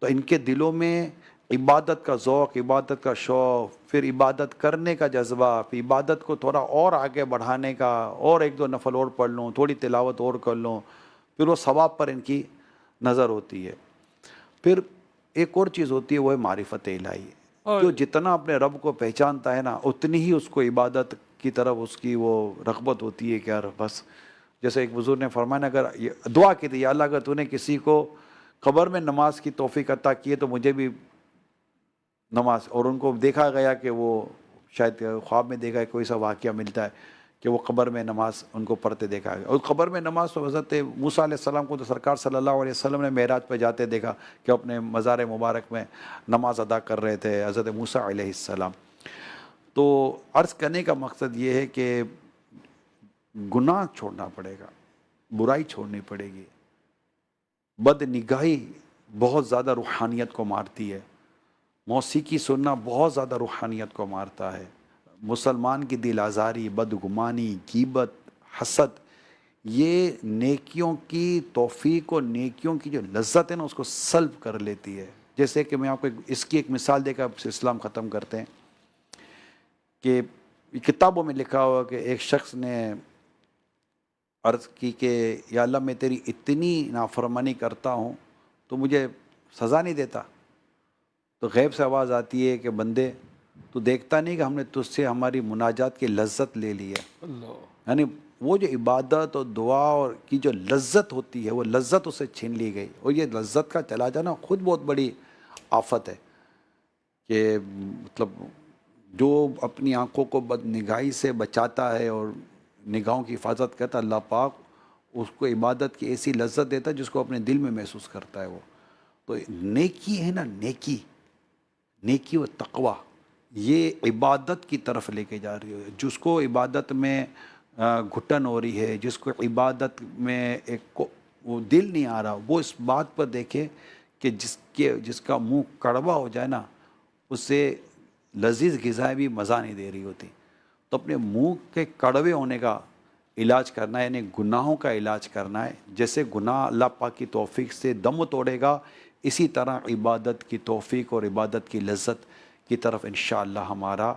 تو ان کے دلوں میں عبادت کا ذوق, عبادت کا شوق, پھر عبادت کرنے کا جذبہ, پھر عبادت کو تھوڑا اور آگے بڑھانے کا, اور 1-2 نفل اور پڑھ لوں, تھوڑی تلاوت اور کر لوں, پھر وہ ثواب پر ان کی نظر ہوتی ہے. پھر ایک اور چیز ہوتی ہے، وہ ہے معرفت الہی. اور جو جتنا اپنے رب کو پہچانتا ہے نا، اتنی ہی اس کو عبادت کی طرف اس کی وہ رغبت ہوتی ہے کہ یار بس، جیسے ایک بزرگ نے فرمایا نا، اگر دعا کی تھی، یا اللہ اگر تو نے کسی کو قبر میں نماز کی توفیق عطا کی ہے تو مجھے بھی نماز. اور ان کو دیکھا گیا کہ وہ شاید خواب میں دیکھا ہے، کوئی سا واقعہ ملتا ہے کہ وہ قبر میں نماز ان کو پڑھتے دیکھا گیا. اور قبر میں نماز تو حضرت موسیٰ علیہ السلام کو تو سرکار صلی اللہ علیہ وسلم نے معراج پہ جاتے دیکھا کہ اپنے مزار مبارک میں نماز ادا کر رہے تھے حضرت موسیٰ علیہ السلام. تو عرض کرنے کا مقصد یہ ہے کہ گناہ چھوڑنا پڑے گا، برائی چھوڑنی پڑے گی. بد نگاہی بہت زیادہ روحانیت کو مارتی ہے. موسیقی سننا بہت زیادہ روحانیت کو مارتا ہے. مسلمان کی دل آزاری، بدگمانی، غیبت، حسد، یہ نیکیوں کی توفیق اور نیکیوں کی جو لذت ہے نا، اس کو سلب کر لیتی ہے. جیسے کہ میں آپ کو اس کی ایک مثال دے کر اسلام ختم کرتے ہیں کہ کتابوں میں لکھا ہوا کہ ایک شخص نے عرض کی کہ یا اللہ میں تیری اتنی نافرمانی کرتا ہوں تو مجھے سزا نہیں دیتا. تو غیب سے آواز آتی ہے کہ بندے تو دیکھتا نہیں کہ ہم نے تجھ سے ہماری مناجات کی لذت لے لی ہے. یعنی وہ جو عبادت اور دعا اور کی جو لذت ہوتی ہے، وہ لذت اسے چھین لی گئی. اور یہ لذت کا چلا جانا خود بہت بڑی آفت ہے کہ مطلب جو اپنی آنکھوں کو بد نگاہی سے بچاتا ہے اور نگاہوں کی حفاظت کرتا ہے، اللہ پاک اس کو عبادت کی ایسی لذت دیتا ہے جس کو اپنے دل میں محسوس کرتا ہے. وہ تو نیکی ہے نا، نیکی و تقوی، یہ عبادت کی طرف لے کے جا رہی ہے. جس کو عبادت میں گھٹن ہو رہی ہے، جس کو عبادت میں ایک وہ دل نہیں آ رہا، وہ اس بات پر دیکھے کہ جس کا منہ کڑوا ہو جائے نا، اس سے لذیذ غذائیں بھی مزہ نہیں دے رہی ہوتی. تو اپنے منہ کے کڑوے ہونے کا علاج کرنا ہے، یعنی گناہوں کا علاج کرنا ہے. جیسے گناہ اللہ پاک کی توفیق سے دم توڑے گا، اسی طرح عبادت کی توفیق اور عبادت کی لذت کی طرف انشاءاللہ ہمارا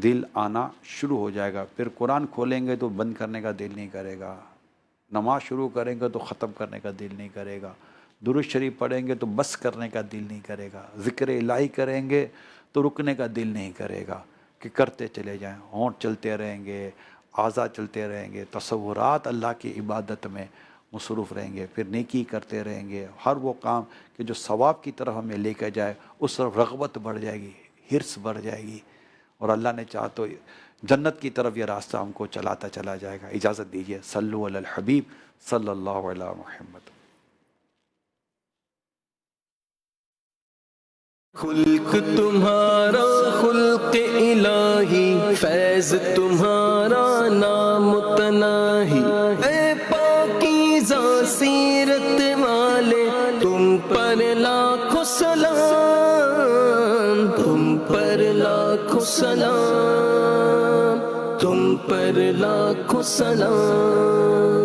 دل آنا شروع ہو جائے گا. پھر قرآن کھولیں گے تو بند کرنے کا دل نہیں کرے گا، نماز شروع کریں گے تو ختم کرنے کا دل نہیں کرے گا، درود شریف پڑھیں گے تو بس کرنے کا دل نہیں کرے گا، ذکر الہی کریں گے تو رکنے کا دل نہیں کرے گا کہ کرتے چلے جائیں. ہونٹ چلتے رہیں گے، اعضاء چلتے رہیں گے، تصورات اللہ کی عبادت میں مصروف رہیں گے. پھر نیکی کرتے رہیں گے، ہر وہ کام کہ جو ثواب کی طرف ہمیں لے کے جائے اس طرف رغبت بڑھ جائے گی، حرص بڑھ جائے گی، اور اللہ نے چاہا تو جنت کی طرف یہ راستہ ہم کو چلاتا چلا جائے گا. اجازت دیجیے، صلو علی الحبیب صلی اللہ علیہ محمد. خلق تمہارا خلق الہی، فیض تمہارا نام تناہی. اے پاکیزہ سیرت والے، تم پر لاکھوں سلام، تم پر لاکھوں سلام، تم پر لاکھوں سلام.